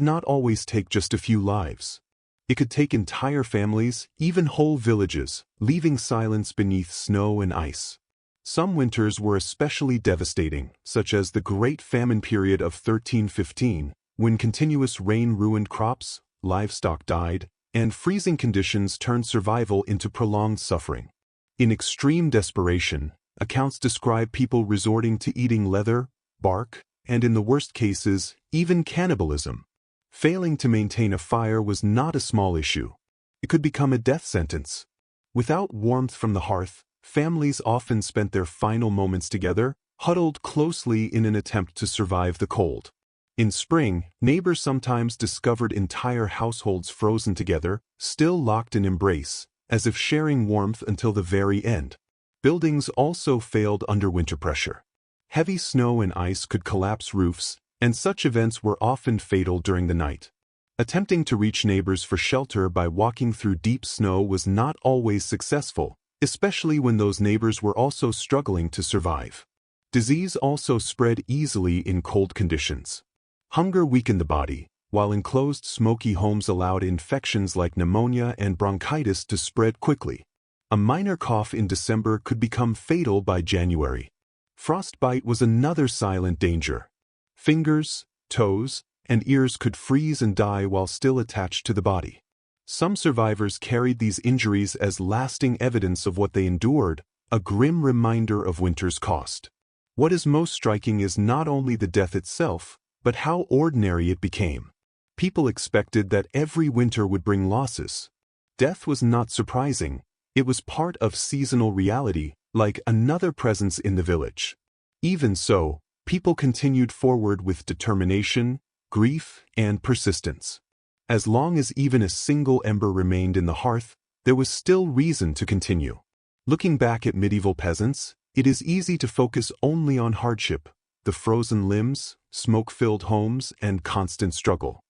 not always take just a few lives. It could take entire families, even whole villages, leaving silence beneath snow and ice. Some winters were especially devastating, such as the Great Famine period of 1315, when continuous rain ruined crops, livestock died, and freezing conditions turned survival into prolonged suffering. In extreme desperation, accounts describe people resorting to eating leather, bark, and in the worst cases, even cannibalism. Failing to maintain a fire was not a small issue. It could become a death sentence. Without warmth from the hearth, families often spent their final moments together, huddled closely in an attempt to survive the cold. In spring, neighbors sometimes discovered entire households frozen together, still locked in embrace, as if sharing warmth until the very end. Buildings also failed under winter pressure. Heavy snow and ice could collapse roofs, and such events were often fatal during the night. Attempting to reach neighbors for shelter by walking through deep snow was not always successful, especially when those neighbors were also struggling to survive. Disease also spread easily in cold conditions. Hunger weakened the body, while enclosed smoky homes allowed infections like pneumonia and bronchitis to spread quickly. A minor cough in December could become fatal by January. Frostbite was another silent danger. Fingers, toes, and ears could freeze and die while still attached to the body. Some survivors carried these injuries as lasting evidence of what they endured, a grim reminder of winter's cost. What is most striking is not only the death itself, but how ordinary it became. People expected that every winter would bring losses. Death was not surprising. It was part of seasonal reality, like another presence in the village. Even so, people continued forward with determination, grief, and persistence. As long as even a single ember remained in the hearth, there was still reason to continue. Looking back at medieval peasants, it is easy to focus only on hardship, the frozen limbs, smoke-filled homes, and constant struggle.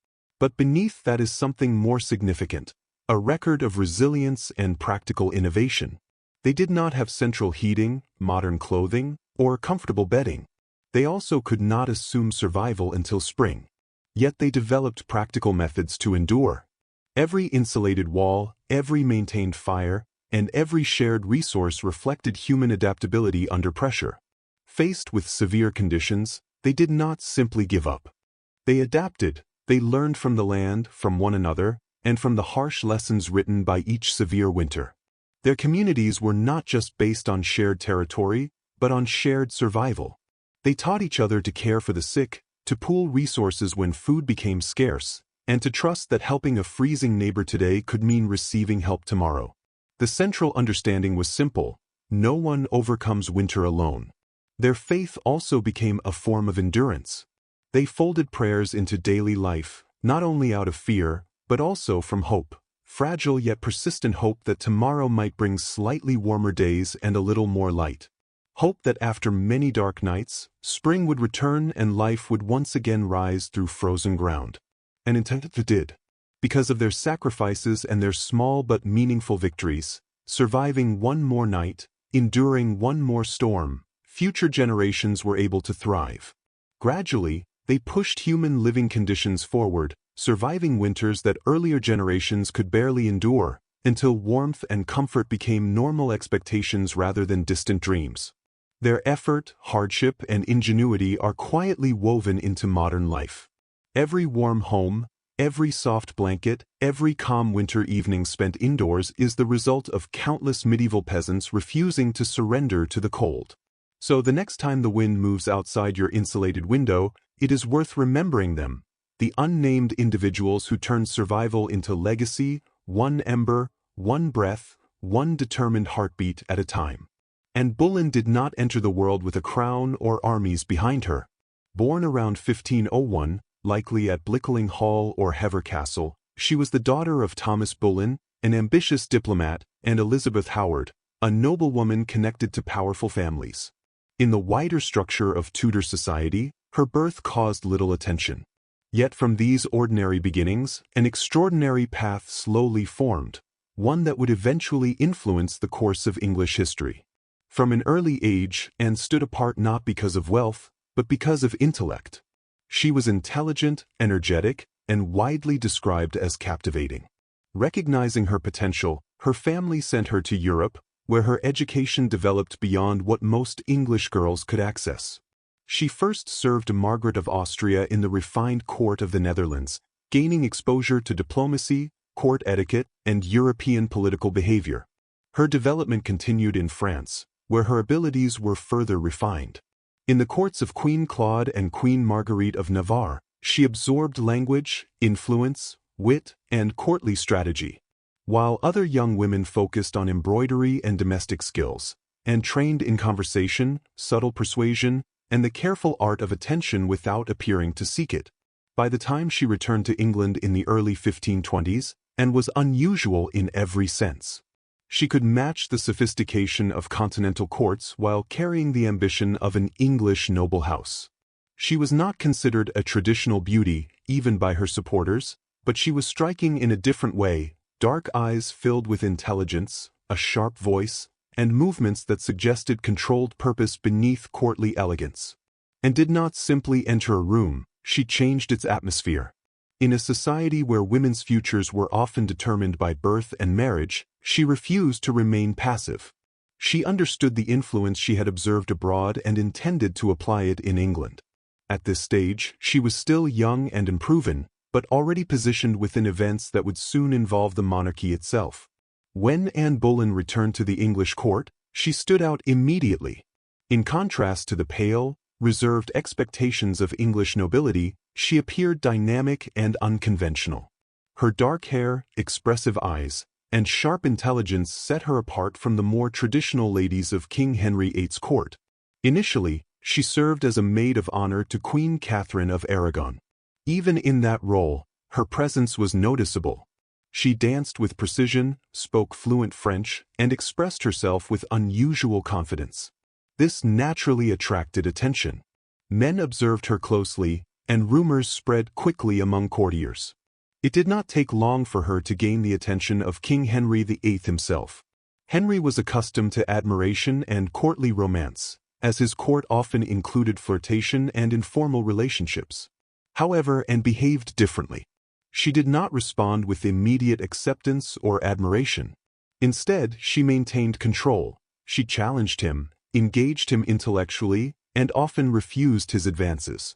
But beneath that is something more significant, a record of resilience and practical innovation. They did not have central heating, modern clothing, or comfortable bedding. They also could not assume survival until spring. Yet they developed practical methods to endure. Every insulated wall, every maintained fire, and every shared resource reflected human adaptability under pressure. Faced with severe conditions, they did not simply give up. They adapted, they learned from the land, from one another, and from the harsh lessons written by each severe winter. Their communities were not just based on shared territory, but on shared survival. They taught each other to care for the sick, to pool resources when food became scarce, and to trust that helping a freezing neighbor today could mean receiving help tomorrow. The central understanding was simple: no one overcomes winter alone. Their faith also became a form of endurance. They folded prayers into daily life, not only out of fear, but also from hope, fragile yet persistent hope that tomorrow might bring slightly warmer days and a little more light. Hope that after many dark nights, spring would return and life would once again rise through frozen ground. And indeed it did. Because of their sacrifices and their small but meaningful victories, surviving one more night, enduring one more storm, future generations were able to thrive. Gradually, they pushed human living conditions forward, surviving winters that earlier generations could barely endure, until warmth and comfort became normal expectations rather than distant dreams. Their effort, hardship, and ingenuity are quietly woven into modern life. Every warm home, every soft blanket, every calm winter evening spent indoors is the result of countless medieval peasants refusing to surrender to the cold. So the next time the wind moves outside your insulated window, it is worth remembering them, the unnamed individuals who turned survival into legacy, one ember, one breath, one determined heartbeat at a time. And Bullen did not enter the world with a crown or armies behind her. Born around 1501, likely at Blickling Hall or Hever Castle, she was the daughter of Thomas Bullen, an ambitious diplomat, and Elizabeth Howard, a noblewoman connected to powerful families. In the wider structure of Tudor society, her birth caused little attention. Yet from these ordinary beginnings, an extraordinary path slowly formed, one that would eventually influence the course of English history. From an early age, Anne stood apart not because of wealth, but because of intellect. She was intelligent, energetic, and widely described as captivating. Recognizing her potential, her family sent her to Europe, where her education developed beyond what most English girls could access. She first served Margaret of Austria in the refined court of the Netherlands, gaining exposure to diplomacy, court etiquette, and European political behavior. Her development continued in France, where her abilities were further refined. In the courts of Queen Claude and Queen Marguerite of Navarre, she absorbed language, influence, wit, and courtly strategy. While other young women focused on embroidery and domestic skills, and trained in conversation, subtle persuasion, and the careful art of attention without appearing to seek it. By the time she returned to England in the early 1520s, Anne was unusual in every sense. She could match the sophistication of continental courts while carrying the ambition of an English noble house. She was not considered a traditional beauty, even by her supporters, but she was striking in a different way, dark eyes filled with intelligence, a sharp voice, and movements that suggested controlled purpose beneath courtly elegance. And did not simply enter a room, she changed its atmosphere. In a society where women's futures were often determined by birth and marriage, she refused to remain passive. She understood the influence she had observed abroad and intended to apply it in England. At this stage, she was still young and unproven, but already positioned within events that would soon involve the monarchy itself. When Anne Boleyn returned to the English court, she stood out immediately. In contrast to the pale, reserved expectations of English nobility, she appeared dynamic and unconventional. Her dark hair, expressive eyes, and sharp intelligence set her apart from the more traditional ladies of King Henry VIII's court. Initially, she served as a maid of honor to Queen Catherine of Aragon. Even in that role, her presence was noticeable. She danced with precision, spoke fluent French, and expressed herself with unusual confidence. This naturally attracted attention. Men observed her closely, and rumors spread quickly among courtiers. It did not take long for her to gain the attention of King Henry VIII himself. Henry was accustomed to admiration and courtly romance, as his court often included flirtation and informal relationships. However, and behaved differently. She did not respond with immediate acceptance or admiration. Instead, she maintained control. She challenged him, engaged him intellectually, and often refused his advances.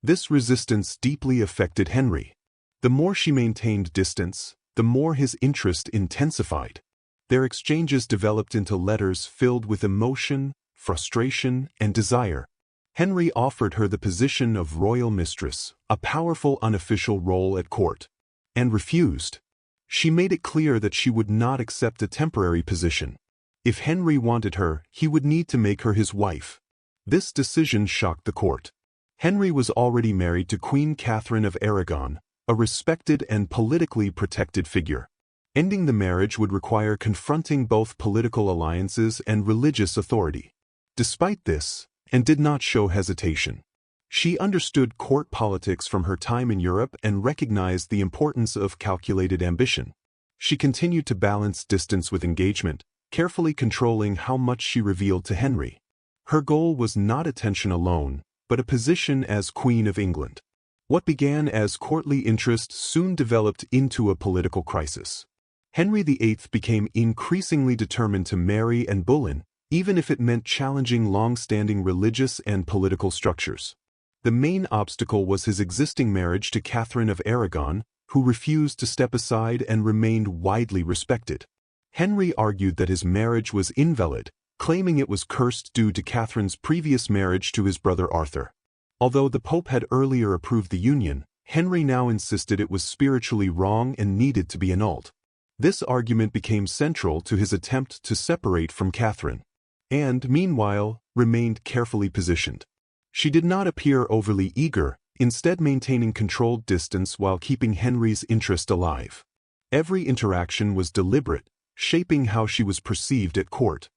This resistance deeply affected Henry. The more she maintained distance, the more his interest intensified. Their exchanges developed into letters filled with emotion, frustration, and desire. Henry offered her the position of royal mistress, a powerful unofficial role at court, and refused. She made it clear that she would not accept a temporary position. If Henry wanted her, he would need to make her his wife. This decision shocked the court. Henry was already married to Queen Catherine of Aragon, a respected and politically protected figure. Ending the marriage would require confronting both political alliances and religious authority. Despite this, and did not show hesitation. She understood court politics from her time in Europe and recognized the importance of calculated ambition. She continued to balance distance with engagement, carefully controlling how much she revealed to Henry. Her goal was not attention alone, but a position as Queen of England. What began as courtly interest soon developed into a political crisis. Henry VIII became increasingly determined to marry Anne Boleyn, even if it meant challenging long-standing religious and political structures. The main obstacle was his existing marriage to Catherine of Aragon, who refused to step aside and remained widely respected. Henry argued that his marriage was invalid, claiming it was cursed due to Catherine's previous marriage to his brother Arthur. Although the Pope had earlier approved the union, Henry now insisted it was spiritually wrong and needed to be annulled. This argument became central to his attempt to separate from Catherine, and, meanwhile, remained carefully positioned. She did not appear overly eager, instead maintaining controlled distance while keeping Henry's interest alive. Every interaction was deliberate, shaping how she was perceived at court.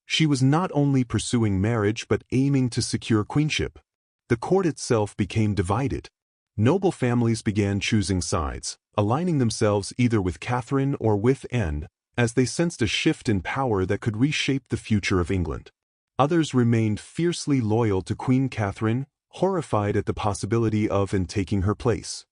She was not only pursuing marriage but aiming to secure queenship. The court itself became divided. Noble families began choosing sides, aligning themselves either with Catherine or with Anne, as they sensed a shift in power that could reshape the future of England. Others remained fiercely loyal to Queen Catherine, horrified at the possibility of and taking her place.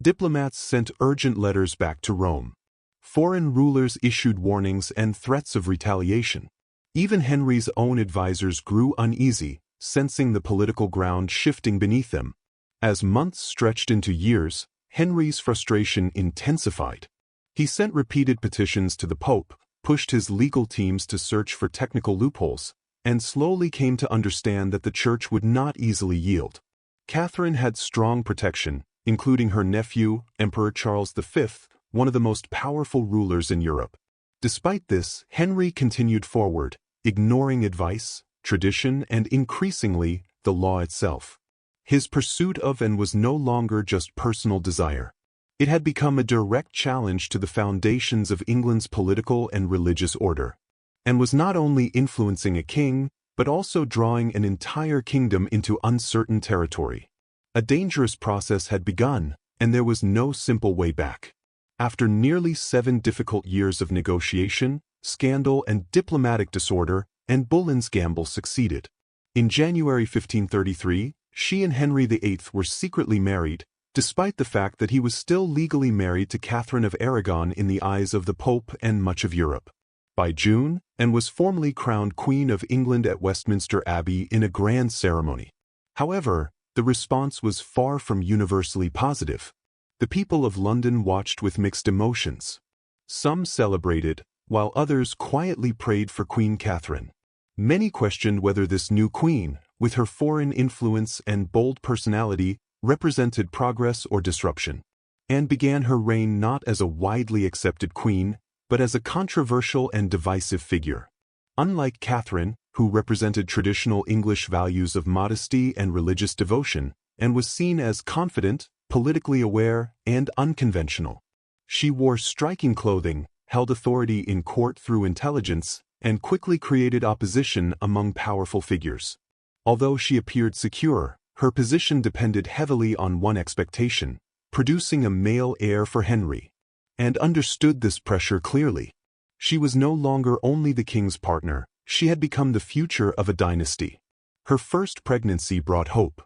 Diplomats sent urgent letters back to Rome. Foreign rulers issued warnings and threats of retaliation. Even Henry's own advisors grew uneasy, sensing the political ground shifting beneath them. As months stretched into years, Henry's frustration intensified. He sent repeated petitions to the Pope, pushed his legal teams to search for technical loopholes, and slowly came to understand that the Church would not easily yield. Catherine had strong protection, including her nephew, Emperor Charles V, one of the most powerful rulers in Europe. Despite this, Henry continued forward, ignoring advice, tradition, and increasingly, the law itself. His pursuit of Anne was no longer just personal desire. It had become a direct challenge to the foundations of England's political and religious order, and was not only influencing a king, but also drawing an entire kingdom into uncertain territory. A dangerous process had begun, and there was no simple way back. After nearly 7 difficult years of negotiation, scandal, and diplomatic disorder, Anne Boleyn's gamble succeeded. In January 1533, she and Henry VIII were secretly married, despite the fact that he was still legally married to Catherine of Aragon in the eyes of the Pope and much of Europe. By June, Anne was formally crowned Queen of England at Westminster Abbey in a grand ceremony. However, the response was far from universally positive. The people of London watched with mixed emotions. Some celebrated, while others quietly prayed for Queen Catherine. Many questioned whether this new queen, with her foreign influence and bold personality, represented progress or disruption. Anne began her reign not as a widely accepted queen, but as a controversial and divisive figure. Unlike Catherine, who represented traditional English values of modesty and religious devotion, Anne was seen as confident, politically aware, and unconventional. She wore striking clothing, held authority in court through intelligence, and quickly created opposition among powerful figures. Although she appeared secure, Her position depended heavily on one expectation, producing a male heir for Henry, and understood this pressure clearly. She was no longer only the king's partner, she had become the future of a dynasty. Her first pregnancy brought hope.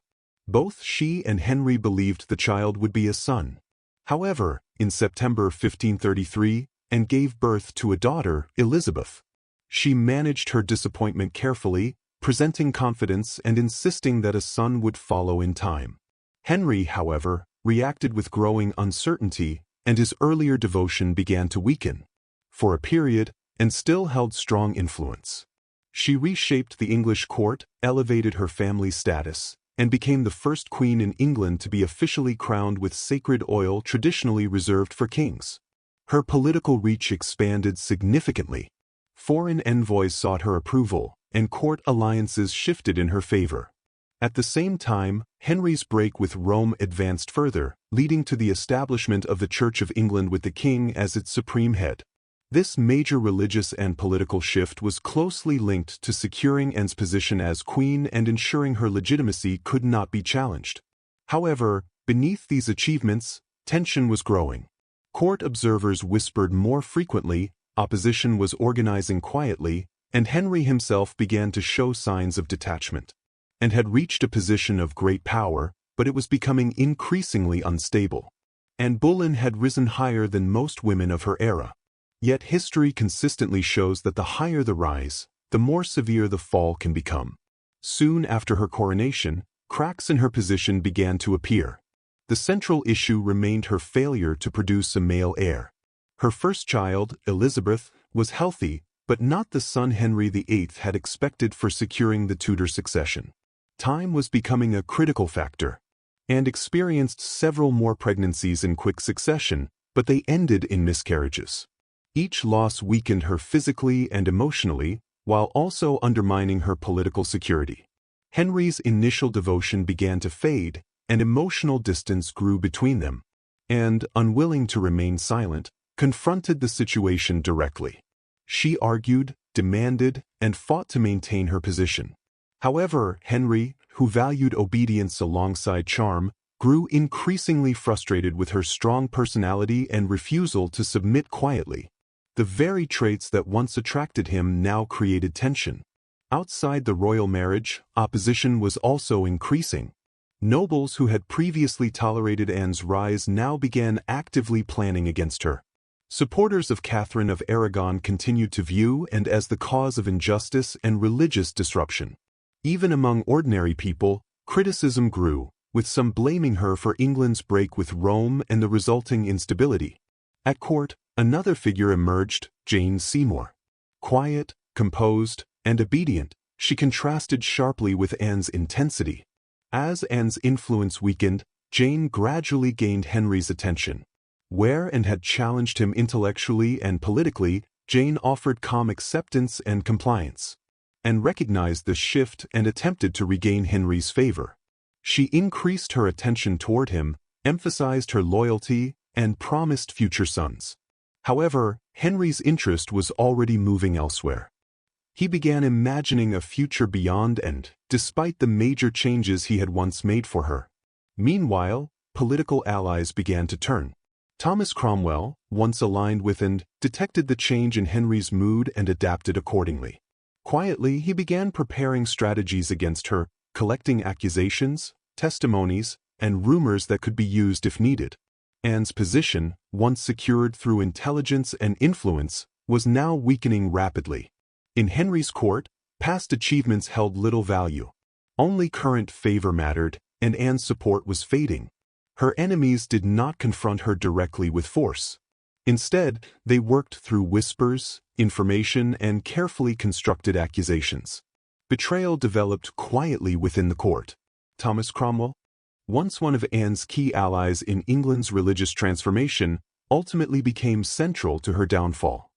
Both she and Henry believed the child would be a son. However, in September 1533, Anne gave birth to a daughter, Elizabeth. She managed her disappointment carefully, presenting confidence and insisting that a son would follow in time. Henry, however, reacted with growing uncertainty, and his earlier devotion began to weaken. For a period, Anne still held strong influence. She reshaped the English court, elevated her family's status, and became the first queen in England to be officially crowned with sacred oil traditionally reserved for kings. Her political reach expanded significantly. Foreign envoys sought her approval, and court alliances shifted in her favor. At the same time, Henry's break with Rome advanced further, leading to the establishment of the Church of England with the king as its supreme head. This major religious and political shift was closely linked to securing Anne's position as queen and ensuring her legitimacy could not be challenged. However, beneath these achievements, tension was growing. Court observers whispered more frequently, opposition was organizing quietly, and Henry himself began to show signs of detachment. Anne had reached a position of great power, but it was becoming increasingly unstable. Anne Boleyn had risen higher than most women of her era. Yet history consistently shows that the higher the rise, the more severe the fall can become. Soon after her coronation, cracks in her position began to appear. The central issue remained her failure to produce a male heir. Her first child, Elizabeth, was healthy, but not the son Henry VIII had expected for securing the Tudor succession. Time was becoming a critical factor, and experienced several more pregnancies in quick succession, but they ended in miscarriages. Each loss weakened her physically and emotionally, while also undermining her political security. Henry's initial devotion began to fade, and emotional distance grew between them, and, unwilling to remain silent, confronted the situation directly. She argued, demanded, and fought to maintain her position. However, Henry, who valued obedience alongside charm, grew increasingly frustrated with her strong personality and refusal to submit quietly. The very traits that once attracted him now created tension. Outside the royal marriage, opposition was also increasing. Nobles who had previously tolerated Anne's rise now began actively planning against her. Supporters of Catherine of Aragon continued to view Anne as the cause of injustice and religious disruption. Even among ordinary people, criticism grew, with some blaming her for England's break with Rome and the resulting instability. At court, another figure emerged, Jane Seymour. Quiet, composed, and obedient, she contrasted sharply with Anne's intensity. As Anne's influence weakened, Jane gradually gained Henry's attention. Where Anne had challenged him intellectually and politically, Jane offered calm acceptance and compliance. Anne recognized this shift and attempted to regain Henry's favor. She increased her attention toward him, emphasized her loyalty, and promised future sons. However, Henry's interest was already moving elsewhere. He began imagining a future beyond Anne, despite the major changes he had once made for her. Meanwhile, political allies began to turn. Thomas Cromwell, once aligned with Anne, detected the change in Henry's mood and adapted accordingly. Quietly, he began preparing strategies against her, collecting accusations, testimonies, and rumors that could be used if needed. Anne's position, once secured through intelligence and influence, was now weakening rapidly. In Henry's court, past achievements held little value. Only current favor mattered, and Anne's support was fading. Her enemies did not confront her directly with force. Instead, they worked through whispers, information, and carefully constructed accusations. Betrayal developed quietly within the court. Thomas Cromwell, once one of Anne's key allies in England's religious transformation, ultimately became central to her downfall.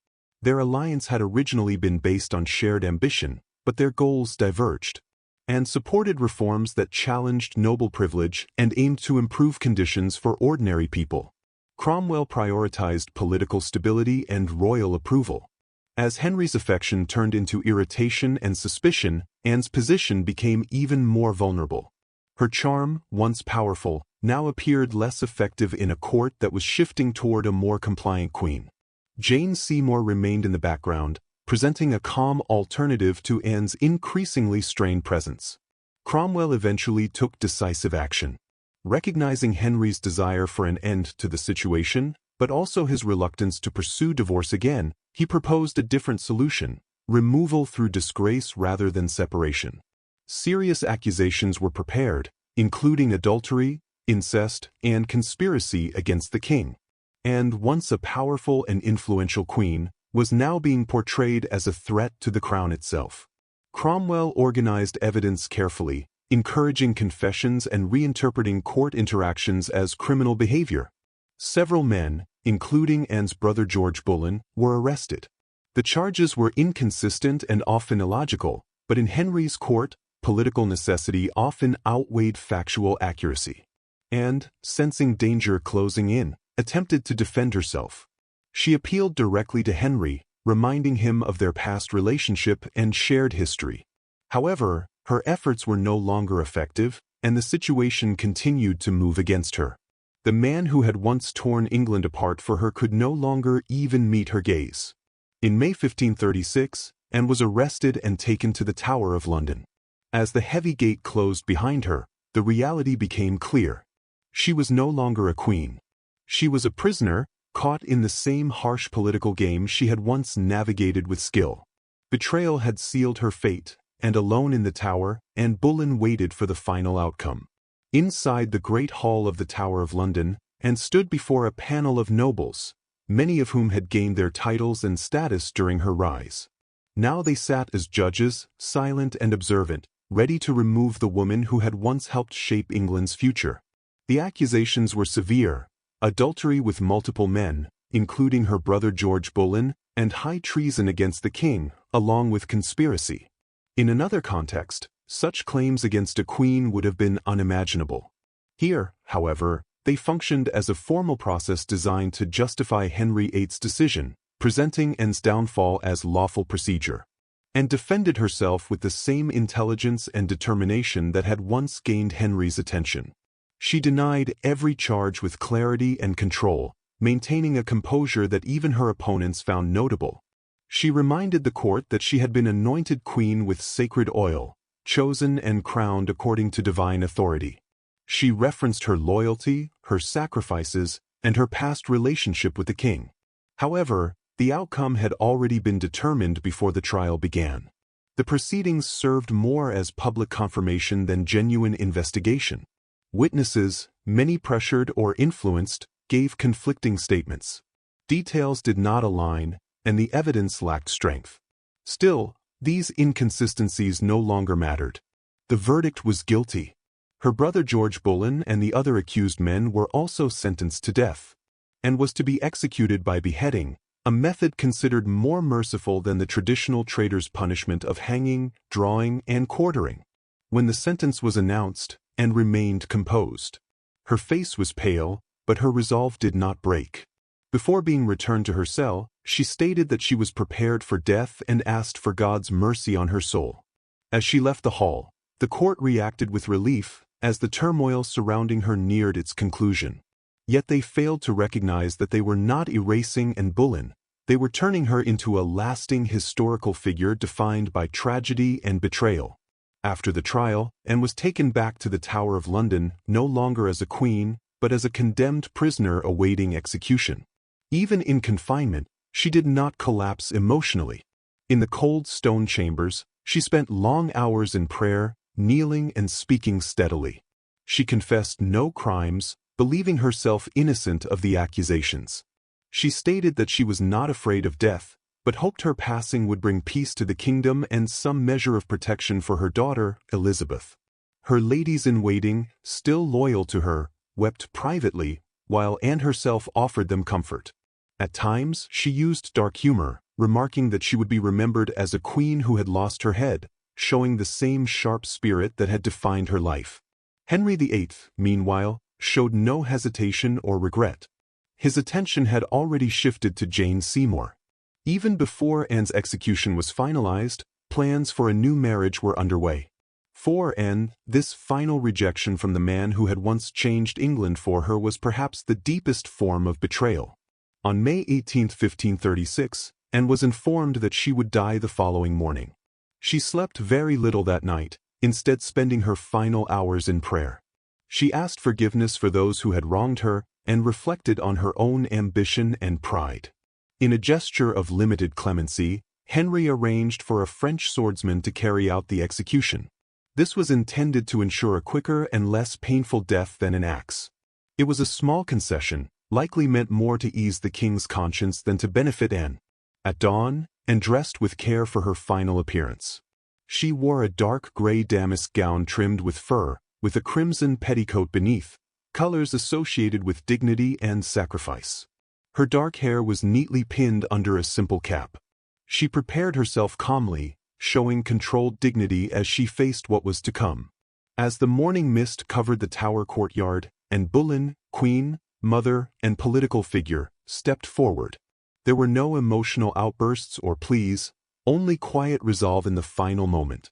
Their alliance had originally been based on shared ambition, but their goals diverged. Anne supported reforms that challenged noble privilege and aimed to improve conditions for ordinary people. Cromwell prioritized political stability and royal approval. As Henry's affection turned into irritation and suspicion, Anne's position became even more vulnerable. Her charm, once powerful, now appeared less effective in a court that was shifting toward a more compliant queen. Jane Seymour remained in the background, presenting a calm alternative to Anne's increasingly strained presence. Cromwell eventually took decisive action. Recognizing Henry's desire for an end to the situation, but also his reluctance to pursue divorce again, he proposed a different solution: removal through disgrace rather than separation. Serious accusations were prepared, including adultery, incest, and conspiracy against the king. And once a powerful and influential queen, was now being portrayed as a threat to the crown itself. Cromwell organized evidence carefully, encouraging confessions and reinterpreting court interactions as criminal behavior. Several men, including Anne's brother George Bullen, were arrested. The charges were inconsistent and often illogical, but in Henry's court, political necessity often outweighed factual accuracy. And, sensing danger closing in, attempted to defend herself. She appealed directly to Henry, reminding him of their past relationship and shared history. However, her efforts were no longer effective, and the situation continued to move against her. The man who had once torn England apart for her could no longer even meet her gaze. In May 1536, Anne was arrested and taken to the Tower of London. As the heavy gate closed behind her, the reality became clear. She was no longer a queen. She was a prisoner, caught in the same harsh political game she had once navigated with skill. Betrayal had sealed her fate, and alone in the tower, Anne Boleyn waited for the final outcome. Inside the great hall of the Tower of London, Anne stood before a panel of nobles, many of whom had gained their titles and status during her rise. Now they sat as judges, silent and observant, ready to remove the woman who had once helped shape England's future. The accusations were severe: adultery with multiple men, including her brother George Bullen, and high treason against the king, along with conspiracy. In another context, such claims against a queen would have been unimaginable. Here, however, they functioned as a formal process designed to justify Henry VIII's decision, presenting Anne's downfall as lawful procedure. Anne defended herself with the same intelligence and determination that had once gained Henry's attention. She denied every charge with clarity and control, maintaining a composure that even her opponents found notable. She reminded the court that she had been anointed queen with sacred oil, chosen and crowned according to divine authority. She referenced her loyalty, her sacrifices, and her past relationship with the king. However, the outcome had already been determined before the trial began. The proceedings served more as public confirmation than genuine investigation. Witnesses, many pressured or influenced, gave conflicting statements. Details did not align, and the evidence lacked strength. Still, these inconsistencies no longer mattered. The verdict was guilty. Her brother George Bullen and the other accused men were also sentenced to death, and was to be executed by beheading, a method considered more merciful than the traditional traitor's punishment of hanging, drawing, and quartering. When the sentence was announced, Anne remained composed. Her face was pale, but her resolve did not break. Before being returned to her cell, she stated that she was prepared for death and asked for God's mercy on her soul. As she left the hall, the court reacted with relief as the turmoil surrounding her neared its conclusion. Yet they failed to recognize that they were not erasing Anne Boleyn. They were turning her into a lasting historical figure defined by tragedy and betrayal. After the trial, Anne was taken back to the Tower of London, no longer as a queen, but as a condemned prisoner awaiting execution. Even in confinement, she did not collapse emotionally. In the cold stone chambers, she spent long hours in prayer, kneeling and speaking steadily. She confessed no crimes, believing herself innocent of the accusations. She stated that she was not afraid of death, but hoped her passing would bring peace to the kingdom and some measure of protection for her daughter, Elizabeth. Her ladies-in-waiting, still loyal to her, wept privately, while Anne herself offered them comfort. At times, she used dark humor, remarking that she would be remembered as a queen who had lost her head, showing the same sharp spirit that had defined her life. Henry VIII, meanwhile, showed no hesitation or regret. His attention had already shifted to Jane Seymour. Even before Anne's execution was finalized, plans for a new marriage were underway. This final rejection from the man who had once changed England for her was perhaps the deepest form of betrayal. On May 18, 1536, Anne was informed that she would die the following morning. She slept very little that night, instead spending her final hours in prayer. She asked forgiveness for those who had wronged her and reflected on her own ambition and pride. In a gesture of limited clemency, Henry arranged for a French swordsman to carry out the execution. This was intended to ensure a quicker and less painful death than an axe. It was a small concession, likely meant more to ease the king's conscience than to benefit Anne. At dawn, Anne dressed with care for her final appearance. She wore a dark gray damask gown trimmed with fur, with a crimson petticoat beneath, colors associated with dignity and sacrifice. Her dark hair was neatly pinned under a simple cap. She prepared herself calmly, showing controlled dignity as she faced what was to come. As the morning mist covered the Tower courtyard, Anne Boleyn, queen, mother, and political figure, stepped forward. There were no emotional outbursts or pleas, only quiet resolve in the final moment.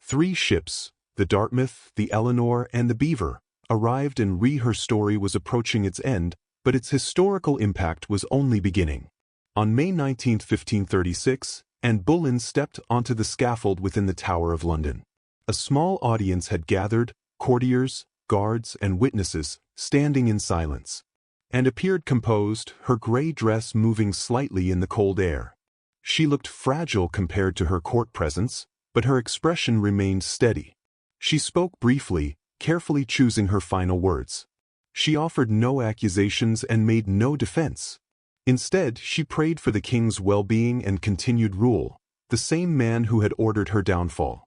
3 ships, the Dartmouth, the Eleanor, and the Beaver, arrived and her story was approaching its end, but its historical impact was only beginning. On May 19, 1536, Anne Boleyn stepped onto the scaffold within the Tower of London. A small audience had gathered, courtiers, guards, and witnesses, standing in silence. Anne appeared composed, her gray dress moving slightly in the cold air. She looked fragile compared to her court presence, but her expression remained steady. She spoke briefly, carefully choosing her final words. She offered no accusations and made no defense. Instead, she prayed for the king's well-being and continued rule, the same man who had ordered her downfall.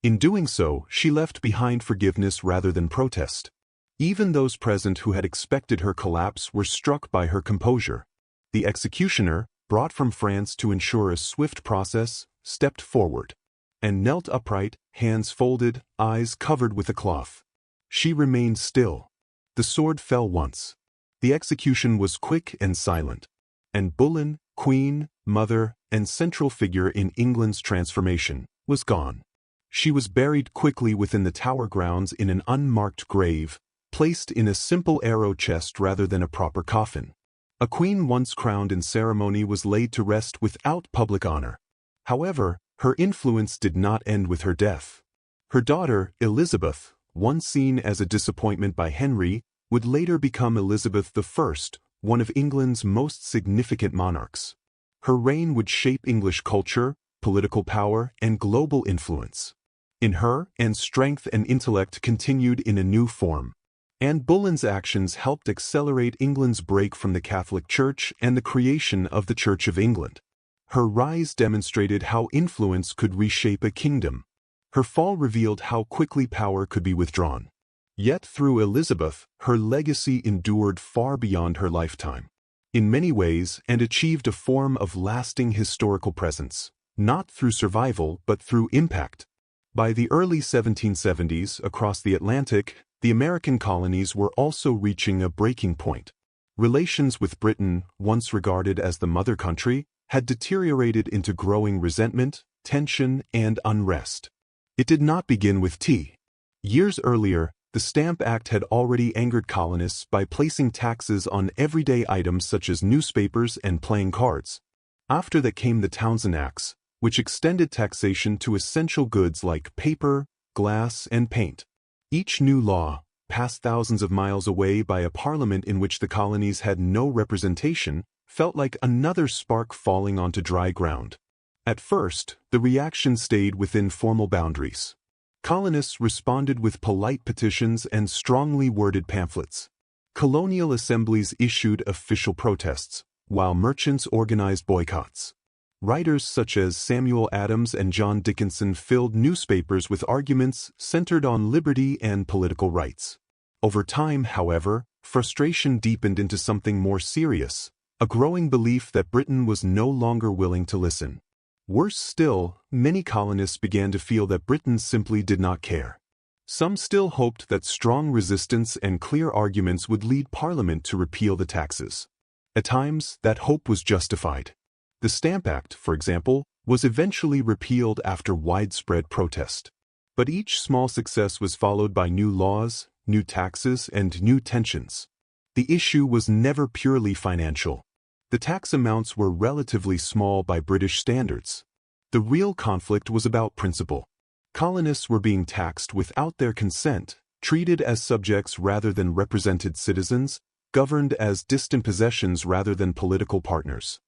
In doing so, she left behind forgiveness rather than protest. Even those present who had expected her collapse were struck by her composure. The executioner, brought from France to ensure a swift process, stepped forward and knelt upright, hands folded, eyes covered with a cloth. She remained still. The sword fell once. The execution was quick and silent. And Boleyn, queen, mother, and central figure in England's transformation, was gone. She was buried quickly within the Tower grounds in an unmarked grave, placed in a simple arrow chest rather than a proper coffin. A queen once crowned in ceremony was laid to rest without public honor. However, her influence did not end with her death. Her daughter, Elizabeth, once seen as a disappointment by Henry, would later become Elizabeth I, one of England's most significant monarchs. Her reign would shape English culture, political power, and global influence. In her, Anne's strength and intellect continued in a new form. Anne Boleyn's actions helped accelerate England's break from the Catholic Church and the creation of the Church of England. Her rise demonstrated how influence could reshape a kingdom. Her fall revealed how quickly power could be withdrawn. Yet through Elizabeth, her legacy endured far beyond her lifetime. In many ways, Anne achieved a form of lasting historical presence, not through survival but through impact. By the early 1770s, across the Atlantic, the American colonies were also reaching a breaking point. Relations with Britain, once regarded as the mother country, had deteriorated into growing resentment, tension, and unrest. It did not begin with tea. Years earlier, the Stamp Act had already angered colonists by placing taxes on everyday items such as newspapers and playing cards. After that came the Townshend Acts, which extended taxation to essential goods like paper, glass, and paint. Each new law, passed thousands of miles away by a parliament in which the colonies had no representation, felt like another spark falling onto dry ground. At first, the reaction stayed within formal boundaries. Colonists responded with polite petitions and strongly worded pamphlets. Colonial assemblies issued official protests, while merchants organized boycotts. Writers such as Samuel Adams and John Dickinson filled newspapers with arguments centered on liberty and political rights. Over time, however, frustration deepened into something more serious, a growing belief that Britain was no longer willing to listen. Worse still, many colonists began to feel that Britain simply did not care. Some still hoped that strong resistance and clear arguments would lead Parliament to repeal the taxes. At times, that hope was justified. The Stamp Act, for example, was eventually repealed after widespread protest. But each small success was followed by new laws, new taxes, and new tensions. The issue was never purely financial. The tax amounts were relatively small by British standards. The real conflict was about principle. Colonists were being taxed without their consent, treated as subjects rather than represented citizens, governed as distant possessions rather than political partners.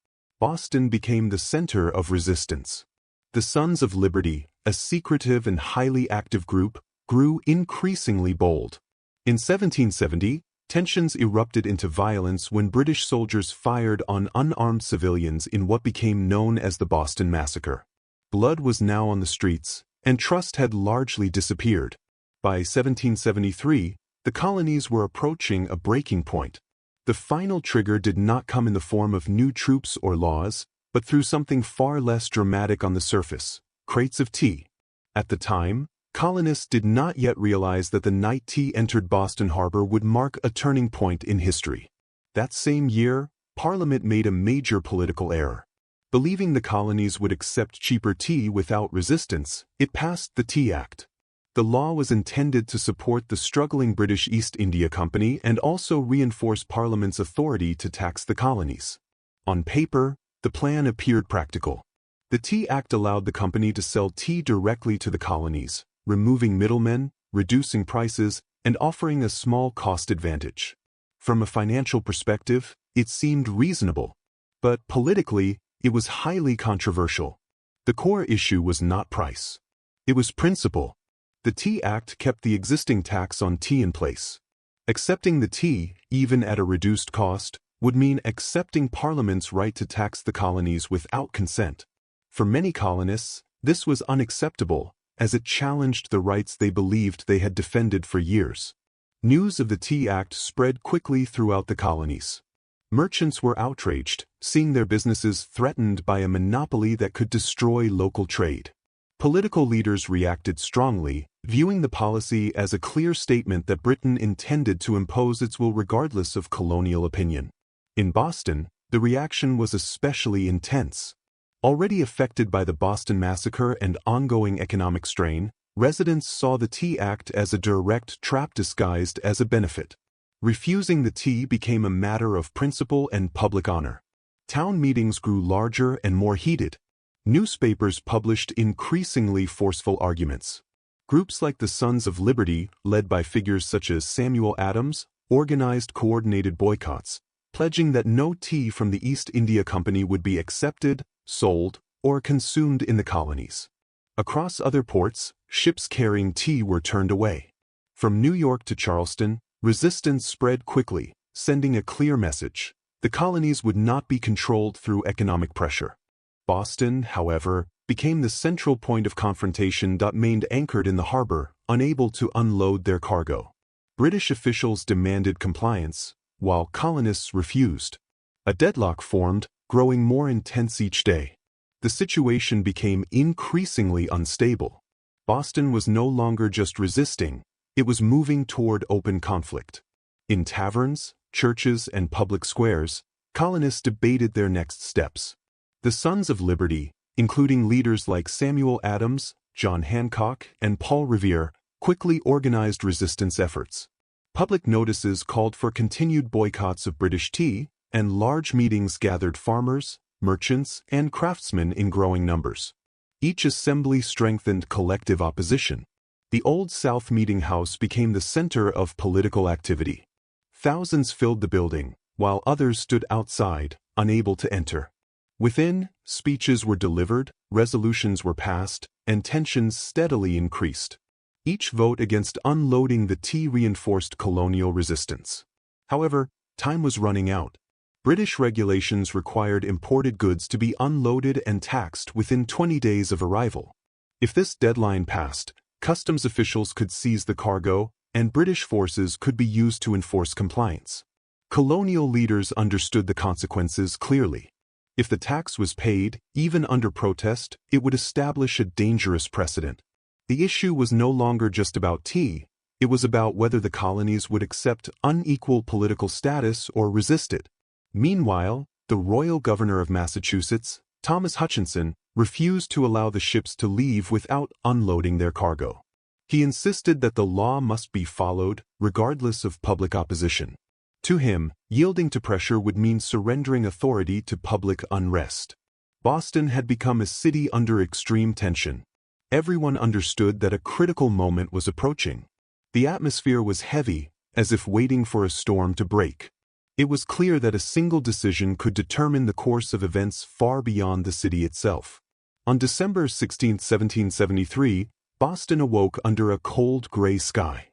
Boston became the center of resistance. The Sons of Liberty, a secretive and highly active group, grew increasingly bold. In 1770, tensions erupted into violence when British soldiers fired on unarmed civilians in what became known as the Boston Massacre. Blood was now on the streets, and trust had largely disappeared. By 1773, the colonies were approaching a breaking point. The final trigger did not come in the form of new troops or laws, but through something far less dramatic on the surface: crates of tea. At the time, colonists did not yet realize that the night tea entered Boston Harbor would mark a turning point in history. That same year, Parliament made a major political error. Believing the colonies would accept cheaper tea without resistance, it passed the Tea Act. The law was intended to support the struggling British East India Company and also reinforce Parliament's authority to tax the colonies. On paper, the plan appeared practical. The Tea Act allowed the company to sell tea directly to the colonies, removing middlemen, reducing prices, and offering a small cost advantage. From a financial perspective, it seemed reasonable. But politically, it was highly controversial. The core issue was not price. It was principle. The Tea Act kept the existing tax on tea in place. Accepting the tea, even at a reduced cost, would mean accepting Parliament's right to tax the colonies without consent. For many colonists, this was unacceptable, as it challenged the rights they believed they had defended for years. News of the Tea Act spread quickly throughout the colonies. Merchants were outraged, seeing their businesses threatened by a monopoly that could destroy local trade. Political leaders reacted strongly, viewing the policy as a clear statement that Britain intended to impose its will regardless of colonial opinion. In Boston, the reaction was especially intense. Already affected by the Boston Massacre and ongoing economic strain, residents saw the Tea Act as a direct trap disguised as a benefit. Refusing the tea became a matter of principle and public honor. Town meetings grew larger and more heated. Newspapers published increasingly forceful arguments. Groups like the Sons of Liberty, led by figures such as Samuel Adams, organized coordinated boycotts, pledging that no tea from the East India Company would be accepted, sold, or consumed in the colonies. Across other ports, ships carrying tea were turned away. From New York to Charleston, resistance spread quickly, sending a clear message: the colonies would not be controlled through economic pressure. Boston, however, became the central point of confrontation that remained anchored in the harbor, unable to unload their cargo. British officials demanded compliance, while colonists refused. A deadlock formed, growing more intense each day. The situation became increasingly unstable. Boston was no longer just resisting, it was moving toward open conflict. In taverns, churches, and public squares, colonists debated their next steps. The Sons of Liberty, including leaders like Samuel Adams, John Hancock, and Paul Revere, quickly organized resistance efforts. Public notices called for continued boycotts of British tea, and large meetings gathered farmers, merchants, and craftsmen in growing numbers. Each assembly strengthened collective opposition. The Old South Meeting House became the center of political activity. Thousands filled the building, while others stood outside, unable to enter. Within, speeches were delivered, resolutions were passed, and tensions steadily increased. Each vote against unloading the tea reinforced colonial resistance. However, time was running out. British regulations required imported goods to be unloaded and taxed within 20 days of arrival. If this deadline passed, customs officials could seize the cargo, and British forces could be used to enforce compliance. Colonial leaders understood the consequences clearly. If the tax was paid, even under protest, it would establish a dangerous precedent. The issue was no longer just about tea, it was about whether the colonies would accept unequal political status or resist it. Meanwhile, the Royal Governor of Massachusetts, Thomas Hutchinson, refused to allow the ships to leave without unloading their cargo. He insisted that the law must be followed, regardless of public opposition. To him, yielding to pressure would mean surrendering authority to public unrest. Boston had become a city under extreme tension. Everyone understood that a critical moment was approaching. The atmosphere was heavy, as if waiting for a storm to break. It was clear that a single decision could determine the course of events far beyond the city itself. On December 16, 1773, Boston awoke under a cold gray sky.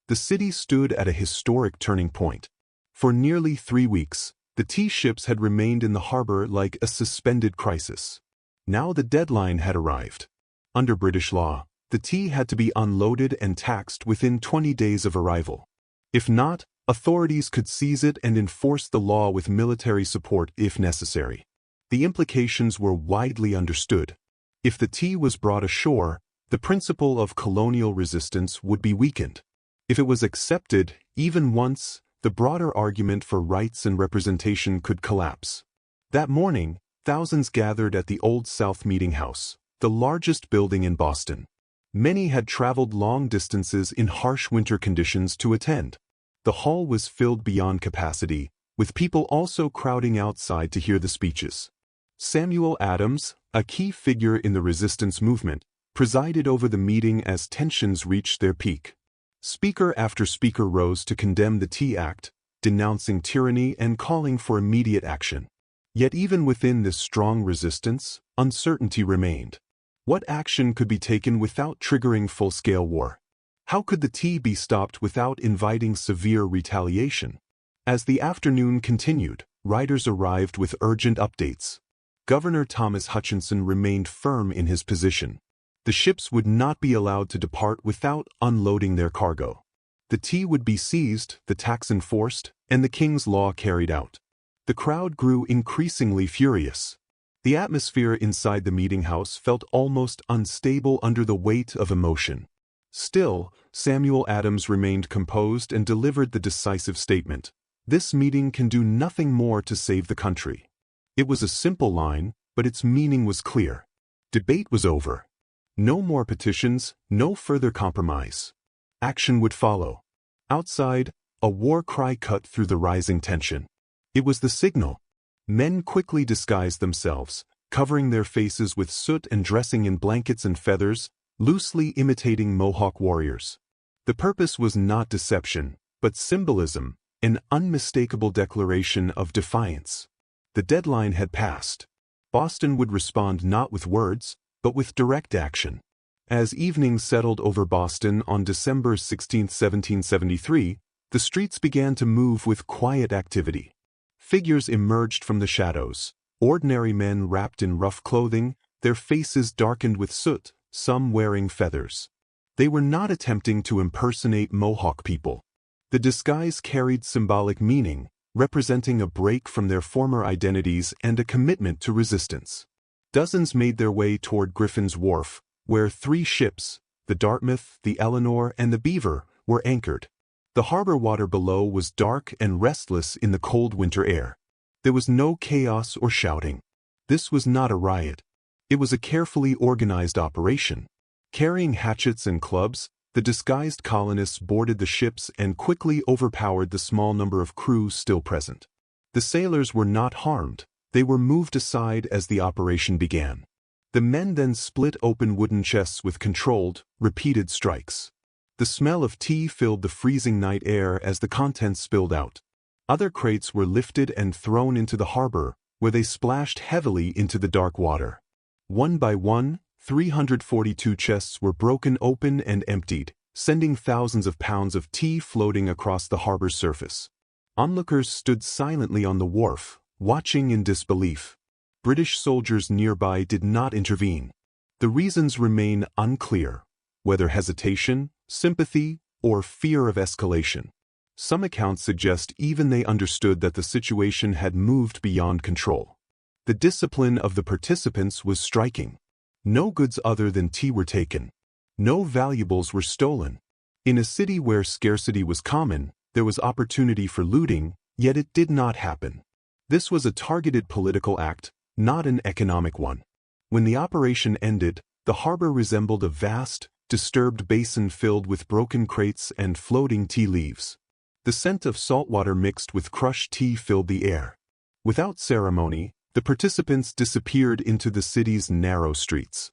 The city stood at a historic turning point. For nearly 3 weeks, the tea ships had remained in the harbor like a suspended crisis. Now the deadline had arrived. Under British law, the tea had to be unloaded and taxed within 20 days of arrival. If not, authorities could seize it and enforce the law with military support if necessary. The implications were widely understood. If the tea was brought ashore, the principle of colonial resistance would be weakened. If it was accepted, even once, the broader argument for rights and representation could collapse. That morning, thousands gathered at the Old South Meeting House, the largest building in Boston. Many had traveled long distances in harsh winter conditions to attend. The hall was filled beyond capacity, with people also crowding outside to hear the speeches. Samuel Adams, a key figure in the resistance movement, presided over the meeting as tensions reached their peak. Speaker after speaker rose to condemn the Tea Act, denouncing tyranny and calling for immediate action. Yet even within this strong resistance, uncertainty remained. What action could be taken without triggering full-scale war? How could the tea be stopped without inviting severe retaliation? As the afternoon continued, riders arrived with urgent updates. Governor Thomas Hutchinson remained firm in his position. The ships would not be allowed to depart without unloading their cargo. The tea would be seized, the tax enforced, and the king's law carried out. The crowd grew increasingly furious. The atmosphere inside the meeting house felt almost unstable under the weight of emotion. Still, Samuel Adams remained composed and delivered the decisive statement: "This meeting can do nothing more to save the country." It was a simple line, but its meaning was clear. Debate was over. No more petitions, no further compromise. Action would follow. Outside, a war cry cut through the rising tension. It was the signal. Men quickly disguised themselves, covering their faces with soot and dressing in blankets and feathers, loosely imitating Mohawk warriors. The purpose was not deception, but symbolism, an unmistakable declaration of defiance. The deadline had passed. Boston would respond not with words, but with direct action. As evening settled over Boston on December 16, 1773, the streets began to move with quiet activity. Figures emerged from the shadows, ordinary men wrapped in rough clothing, their faces darkened with soot, some wearing feathers. They were not attempting to impersonate Mohawk people. The disguise carried symbolic meaning, representing a break from their former identities and a commitment to resistance. Dozens made their way toward Griffin's Wharf, where 3 ships, the Dartmouth, the Eleanor, and the Beaver, were anchored. The harbor water below was dark and restless in the cold winter air. There was no chaos or shouting. This was not a riot. It was a carefully organized operation. Carrying hatchets and clubs, the disguised colonists boarded the ships and quickly overpowered the small number of crew still present. The sailors were not harmed. They were moved aside as the operation began. The men then split open wooden chests with controlled, repeated strikes. The smell of tea filled the freezing night air as the contents spilled out. Other crates were lifted and thrown into the harbor, where they splashed heavily into the dark water. One by one, 342 chests were broken open and emptied, sending thousands of pounds of tea floating across the harbor's surface. Onlookers stood silently on the wharf, watching in disbelief. British soldiers nearby did not intervene. The reasons remain unclear, whether hesitation, sympathy, or fear of escalation. Some accounts suggest even they understood that the situation had moved beyond control. The discipline of the participants was striking. No goods other than tea were taken. No valuables were stolen. In a city where scarcity was common, there was opportunity for looting, yet it did not happen. This was a targeted political act, not an economic one. When the operation ended, the harbor resembled a vast, disturbed basin filled with broken crates and floating tea leaves. The scent of saltwater mixed with crushed tea filled the air. Without ceremony, the participants disappeared into the city's narrow streets.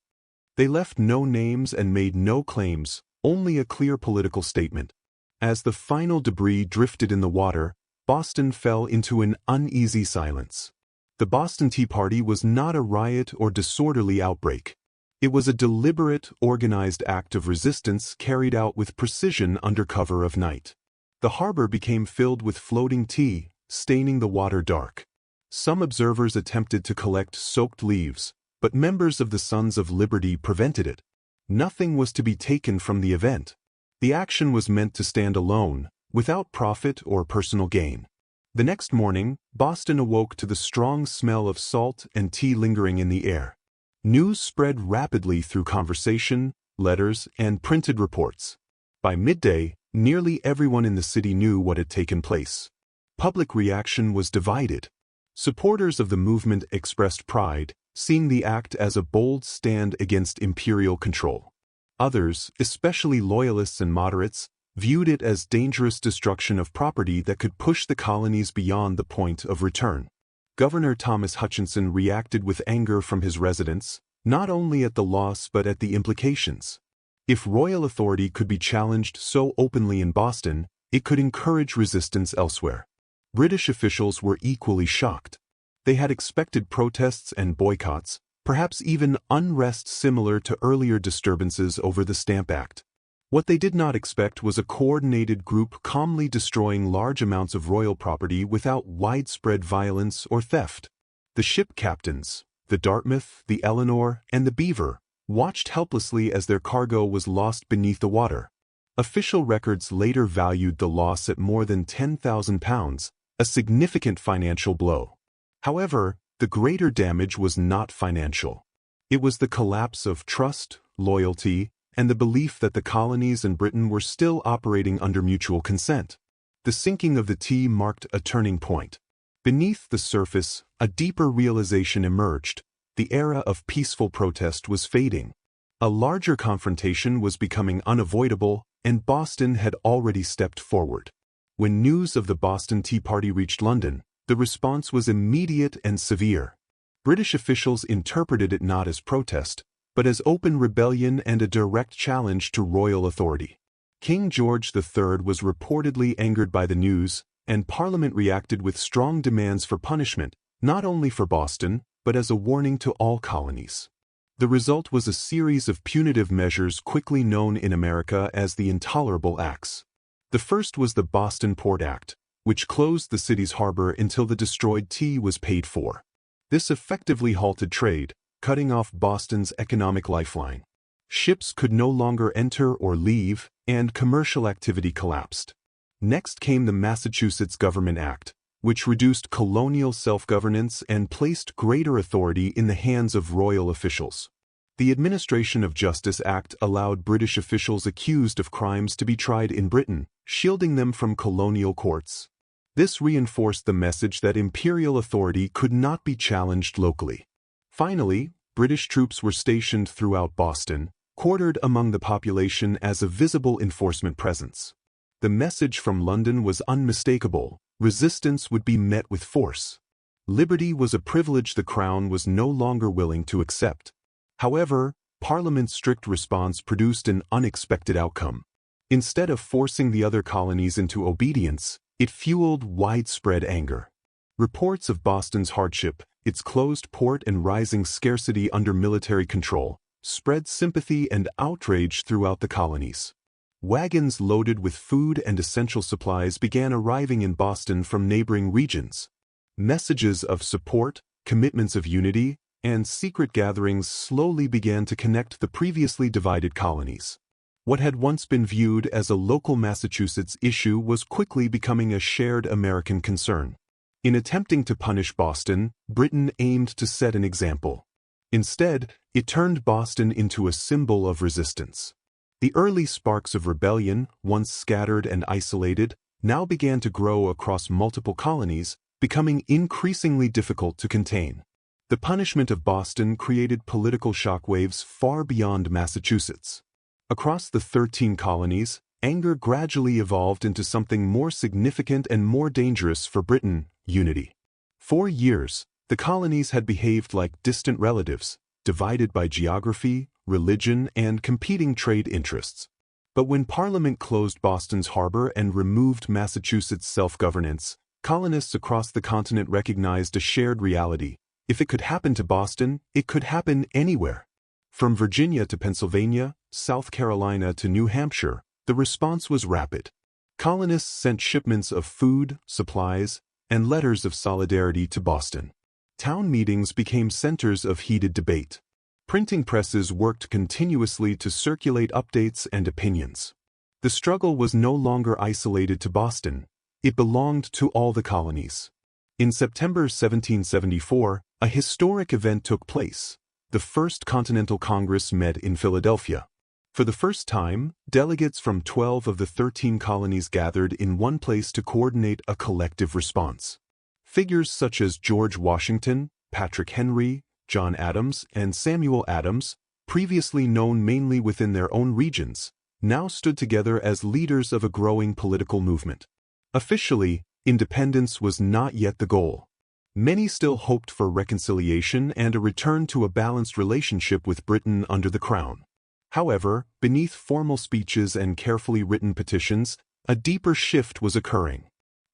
They left no names and made no claims, only a clear political statement. As the final debris drifted in the water, Boston fell into an uneasy silence. The Boston Tea Party was not a riot or disorderly outbreak. It was a deliberate, organized act of resistance carried out with precision under cover of night. The harbor became filled with floating tea, staining the water dark. Some observers attempted to collect soaked leaves, but members of the Sons of Liberty prevented it. Nothing was to be taken from the event. The action was meant to stand alone, without profit or personal gain. The next morning, Boston awoke to the strong smell of salt and tea lingering in the air. News spread rapidly through conversation, letters, and printed reports. By midday, nearly everyone in the city knew what had taken place. Public reaction was divided. Supporters of the movement expressed pride, seeing the act as a bold stand against imperial control. Others, especially loyalists and moderates, viewed it as dangerous destruction of property that could push the colonies beyond the point of return. Governor Thomas Hutchinson reacted with anger from his residents, not only at the loss but at the implications. If royal authority could be challenged so openly in Boston, it could encourage resistance elsewhere. British officials were equally shocked. They had expected protests and boycotts, perhaps even unrest similar to earlier disturbances over the Stamp Act. What they did not expect was a coordinated group calmly destroying large amounts of royal property without widespread violence or theft. The ship captains, the Dartmouth, the Eleanor, and the Beaver, watched helplessly as their cargo was lost beneath the water. Official records later valued the loss at more than £10,000, a significant financial blow. However, the greater damage was not financial. It was the collapse of trust, loyalty, and the belief that the colonies and Britain were still operating under mutual consent. The sinking of the tea marked a turning point. Beneath the surface, a deeper realization emerged. The era of peaceful protest was fading. A larger confrontation was becoming unavoidable, and Boston had already stepped forward. When news of the Boston Tea Party reached London, the response was immediate and severe. British officials interpreted it not as protest, but as open rebellion and a direct challenge to royal authority. King George III was reportedly angered by the news, and Parliament reacted with strong demands for punishment, not only for Boston, but as a warning to all colonies. The result was a series of punitive measures quickly known in America as the Intolerable Acts. The first was the Boston Port Act, which closed the city's harbor until the destroyed tea was paid for. This effectively halted trade, cutting off Boston's economic lifeline. Ships could no longer enter or leave, and commercial activity collapsed. Next came the Massachusetts Government Act, which reduced colonial self-governance and placed greater authority in the hands of royal officials. The Administration of Justice Act allowed British officials accused of crimes to be tried in Britain, shielding them from colonial courts. This reinforced the message that imperial authority could not be challenged locally. Finally, British troops were stationed throughout Boston, quartered among the population as a visible enforcement presence. The message from London was unmistakable: resistance would be met with force. Liberty was a privilege the Crown was no longer willing to accept. However, Parliament's strict response produced an unexpected outcome. Instead of forcing the other colonies into obedience, it fueled widespread anger. Reports of Boston's hardship, its closed port and rising scarcity under military control, spread sympathy and outrage throughout the colonies. Wagons loaded with food and essential supplies began arriving in Boston from neighboring regions. Messages of support, commitments of unity, and secret gatherings slowly began to connect the previously divided colonies. What had once been viewed as a local Massachusetts issue was quickly becoming a shared American concern. In attempting to punish Boston, Britain aimed to set an example. Instead, it turned Boston into a symbol of resistance. The early sparks of rebellion, once scattered and isolated, now began to grow across multiple colonies, becoming increasingly difficult to contain. The punishment of Boston created political shockwaves far beyond Massachusetts. Across the 13 colonies, anger gradually evolved into something more significant and more dangerous for Britain: unity. For years, the colonies had behaved like distant relatives, divided by geography, religion, and competing trade interests. But when Parliament closed Boston's harbor and removed Massachusetts' self-governance, colonists across the continent recognized a shared reality: if it could happen to Boston, it could happen anywhere. From Virginia to Pennsylvania, South Carolina to New Hampshire, the response was rapid. Colonists sent shipments of food, supplies, and letters of solidarity to Boston. Town meetings became centers of heated debate. Printing presses worked continuously to circulate updates and opinions. The struggle was no longer isolated to Boston. It belonged to all the colonies. In September 1774, a historic event took place. The First Continental Congress met in Philadelphia. For the first time, delegates from 12 of the 13 colonies gathered in one place to coordinate a collective response. Figures such as George Washington, Patrick Henry, John Adams, and Samuel Adams, previously known mainly within their own regions, now stood together as leaders of a growing political movement. Officially, independence was not yet the goal. Many still hoped for reconciliation and a return to a balanced relationship with Britain under the Crown. However, beneath formal speeches and carefully written petitions, a deeper shift was occurring.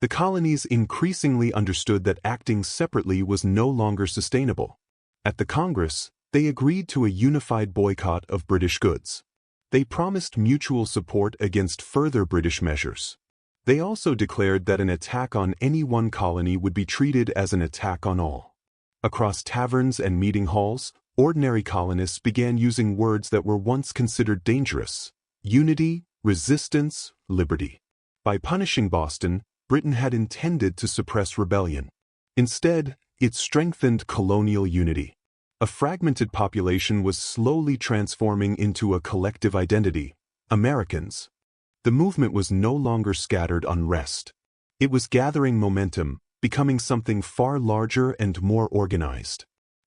The colonies increasingly understood that acting separately was no longer sustainable. At the Congress, they agreed to a unified boycott of British goods. They promised mutual support against further British measures. They also declared that an attack on any one colony would be treated as an attack on all. Across taverns and meeting halls, ordinary colonists began using words that were once considered dangerous: unity, resistance, liberty. By punishing Boston, Britain had intended to suppress rebellion. Instead, it strengthened colonial unity. A fragmented population was slowly transforming into a collective identity: Americans. The movement was no longer scattered unrest. It was gathering momentum, becoming something far larger and more organized.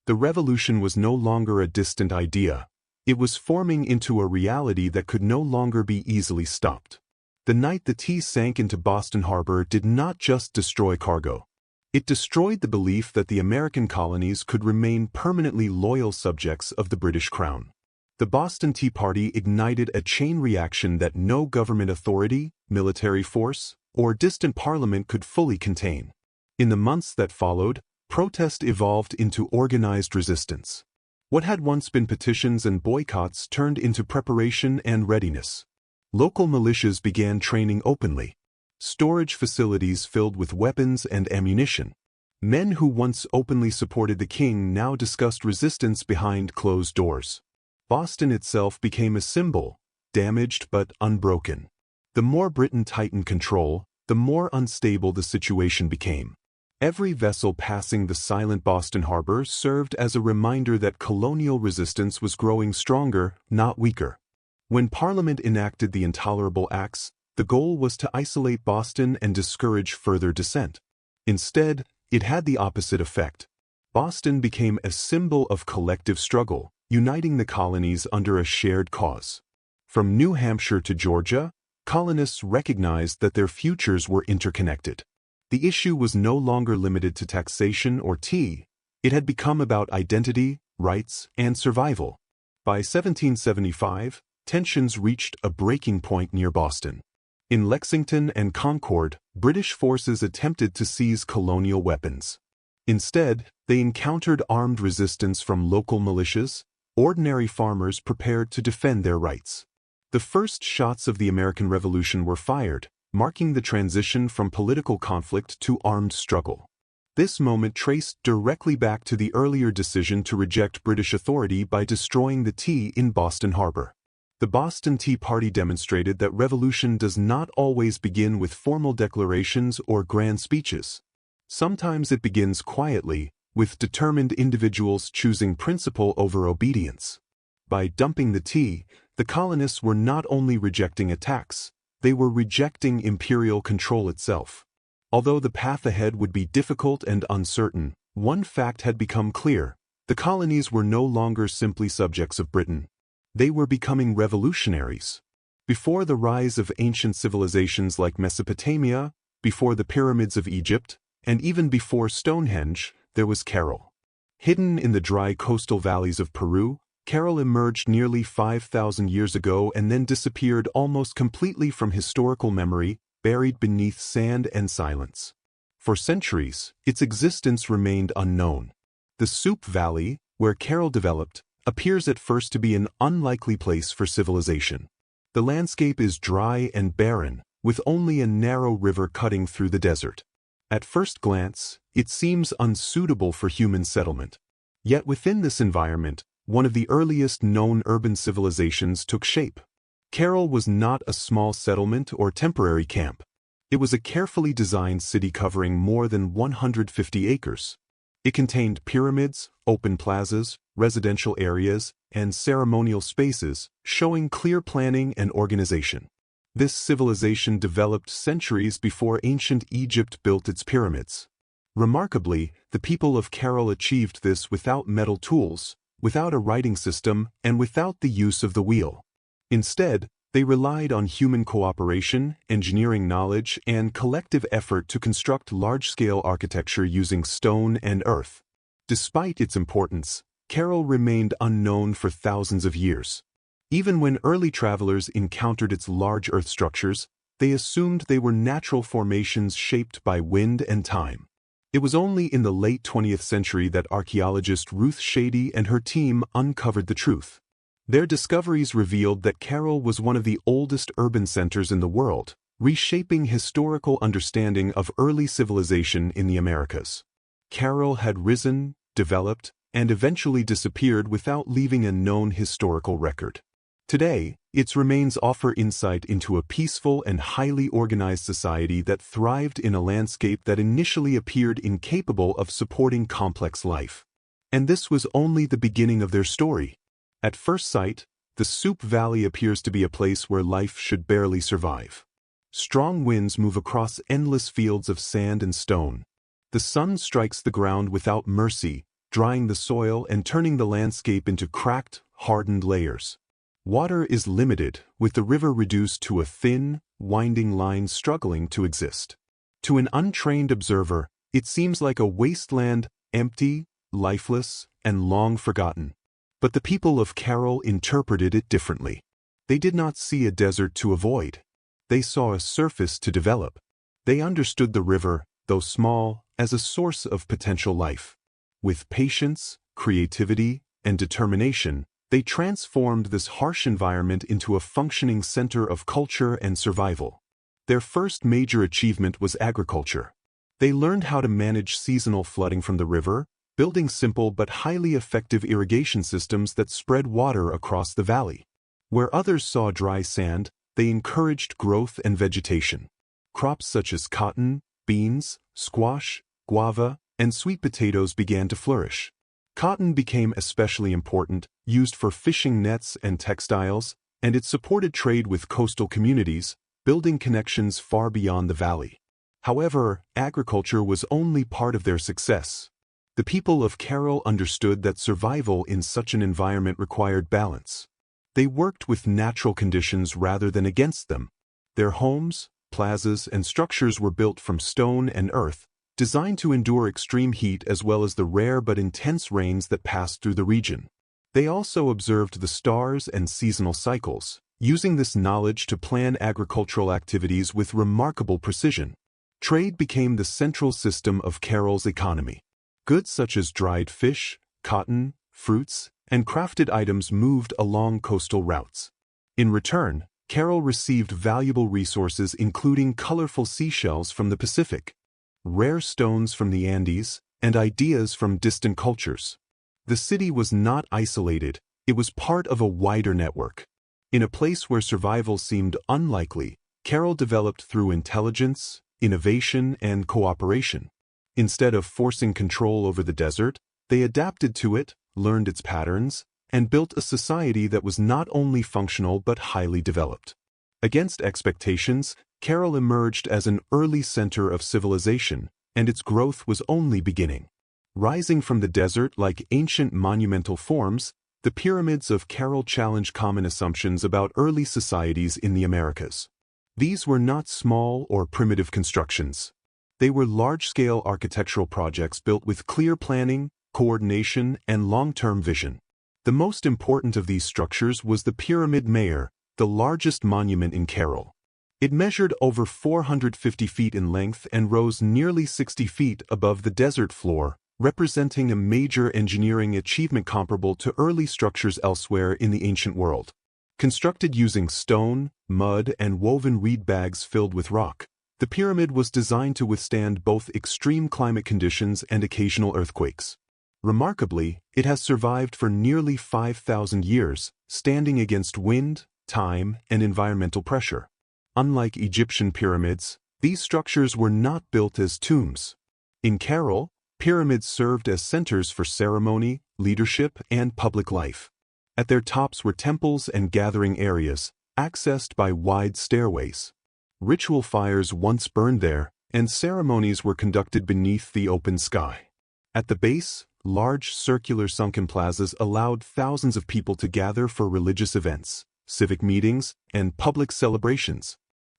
The revolution was no longer a distant idea. It was forming into a reality that could no longer be easily stopped. The night the tea sank into Boston Harbor did not just destroy cargo. It destroyed the belief that the American colonies could remain permanently loyal subjects of the British Crown. The Boston Tea Party ignited a chain reaction that no government authority, military force, or distant parliament could fully contain. In the months that followed, protest evolved into organized resistance. What had once been petitions and boycotts turned into preparation and readiness. Local militias began training openly. Storage facilities filled with weapons and ammunition. Men who once openly supported the king now discussed resistance behind closed doors. Boston itself became a symbol, damaged but unbroken. The more Britain tightened control, the more unstable the situation became. Every vessel passing the silent Boston harbor served as a reminder that colonial resistance was growing stronger, not weaker. When Parliament enacted the Intolerable Acts, the goal was to isolate Boston and discourage further dissent. Instead, it had the opposite effect. Boston became a symbol of collective struggle, uniting the colonies under a shared cause. From New Hampshire to Georgia, colonists recognized that their futures were interconnected. The issue was no longer limited to taxation or tea. It had become about identity, rights, and survival. By 1775, tensions reached a breaking point near Boston. In Lexington and Concord, British forces attempted to seize colonial weapons. Instead, they encountered armed resistance from local militias, ordinary farmers prepared to defend their rights. The first shots of the American Revolution were fired, marking the transition from political conflict to armed struggle. This moment traced directly back to the earlier decision to reject British authority by destroying the tea in Boston Harbor. The Boston Tea Party demonstrated that revolution does not always begin with formal declarations or grand speeches. Sometimes it begins quietly, with determined individuals choosing principle over obedience. By dumping the tea, the colonists were not only rejecting attacks, they were rejecting imperial control itself. Although the path ahead would be difficult and uncertain, one fact had become clear: the colonies were no longer simply subjects of Britain. They were becoming revolutionaries. Before the rise of ancient civilizations like Mesopotamia, before the pyramids of Egypt, and even before Stonehenge, there was Carol. Hidden in the dry coastal valleys of Peru, Carol emerged nearly 5,000 years ago and then disappeared almost completely from historical memory, buried beneath sand and silence. For centuries, its existence remained unknown. The Soup Valley, where Carol developed, appears at first to be an unlikely place for civilization. The landscape is dry and barren, with only a narrow river cutting through the desert. At first glance, it seems unsuitable for human settlement. Yet within this environment, one of the earliest known urban civilizations took shape. Carol was not a small settlement or temporary camp. It was a carefully designed city covering more than 150 acres. It contained pyramids, open plazas, residential areas, and ceremonial spaces, showing clear planning and organization. This civilization developed centuries before ancient Egypt built its pyramids. Remarkably, the people of Carol achieved this without metal tools, without a writing system, and without the use of the wheel. Instead, they relied on human cooperation, engineering knowledge, and collective effort to construct large-scale architecture using stone and earth. Despite its importance, Carol remained unknown for thousands of years. Even when early travelers encountered its large earth structures, they assumed they were natural formations shaped by wind and time. It was only in the late 20th century that archaeologist Ruth Shady and her team uncovered the truth. Their discoveries revealed that Carol was one of the oldest urban centers in the world, reshaping historical understanding of early civilization in the Americas. Carol had risen, developed, and eventually disappeared without leaving a known historical record. Today, its remains offer insight into a peaceful and highly organized society that thrived in a landscape that initially appeared incapable of supporting complex life. And this was only the beginning of their story. At first sight, the Soup Valley appears to be a place where life should barely survive. Strong winds move across endless fields of sand and stone. The sun strikes the ground without mercy, drying the soil and turning the landscape into cracked, hardened layers. Water is limited, with the river reduced to a thin, winding line struggling to exist. To an untrained observer, it seems like a wasteland, empty, lifeless, and long forgotten. But the people of Carol interpreted it differently. They did not see a desert to avoid. They saw a surface to develop. They understood the river, though small, as a source of potential life. With patience, creativity, and determination, they transformed this harsh environment into a functioning center of culture and survival. Their first major achievement was agriculture. They learned how to manage seasonal flooding from the river, building simple but highly effective irrigation systems that spread water across the valley. Where others saw dry sand, they encouraged growth and vegetation. Crops such as cotton, beans, squash, guava, and sweet potatoes began to flourish. Cotton became especially important, used for fishing nets and textiles, and it supported trade with coastal communities, building connections far beyond the valley. However, agriculture was only part of their success. The people of Carol understood that survival in such an environment required balance. They worked with natural conditions rather than against them. Their homes, plazas, and structures were built from stone and earth, designed to endure extreme heat as well as the rare but intense rains that passed through the region. They also observed the stars and seasonal cycles, using this knowledge to plan agricultural activities with remarkable precision. Trade became the central system of Carol's economy. Goods such as dried fish, cotton, fruits, and crafted items moved along coastal routes. In return, Carol received valuable resources including colorful seashells from the Pacific, rare stones from the Andes, and ideas from distant cultures. The city was not isolated, it was part of a wider network. In a place where survival seemed unlikely, Carol developed through intelligence, innovation, and cooperation. Instead of forcing control over the desert, they adapted to it, learned its patterns, and built a society that was not only functional but highly developed. Against expectations, Carol emerged as an early center of civilization, and its growth was only beginning. Rising from the desert like ancient monumental forms, The pyramids of Carol challenge common assumptions about early societies in the Americas. These were not small or primitive constructions. They were large-scale architectural projects built with clear planning, coordination, and long-term vision. The most important of these structures was the Pyramid Mayor, the largest monument in Carol. It measured over 450 feet in length and rose nearly 60 feet above the desert floor, representing a major engineering achievement comparable to early structures elsewhere in the ancient world. Constructed using stone, mud, and woven reed bags filled with rock, the pyramid was designed to withstand both extreme climate conditions and occasional earthquakes. Remarkably, it has survived for nearly 5,000 years, standing against wind, time, and environmental pressure. Unlike Egyptian pyramids, these structures were not built as tombs. In Carol, pyramids served as centers for ceremony, leadership, and public life. At their tops were temples and gathering areas, accessed by wide stairways. Ritual fires once burned there, and ceremonies were conducted beneath the open sky. At the base, large circular sunken plazas allowed thousands of people to gather for religious events, civic meetings, and public celebrations.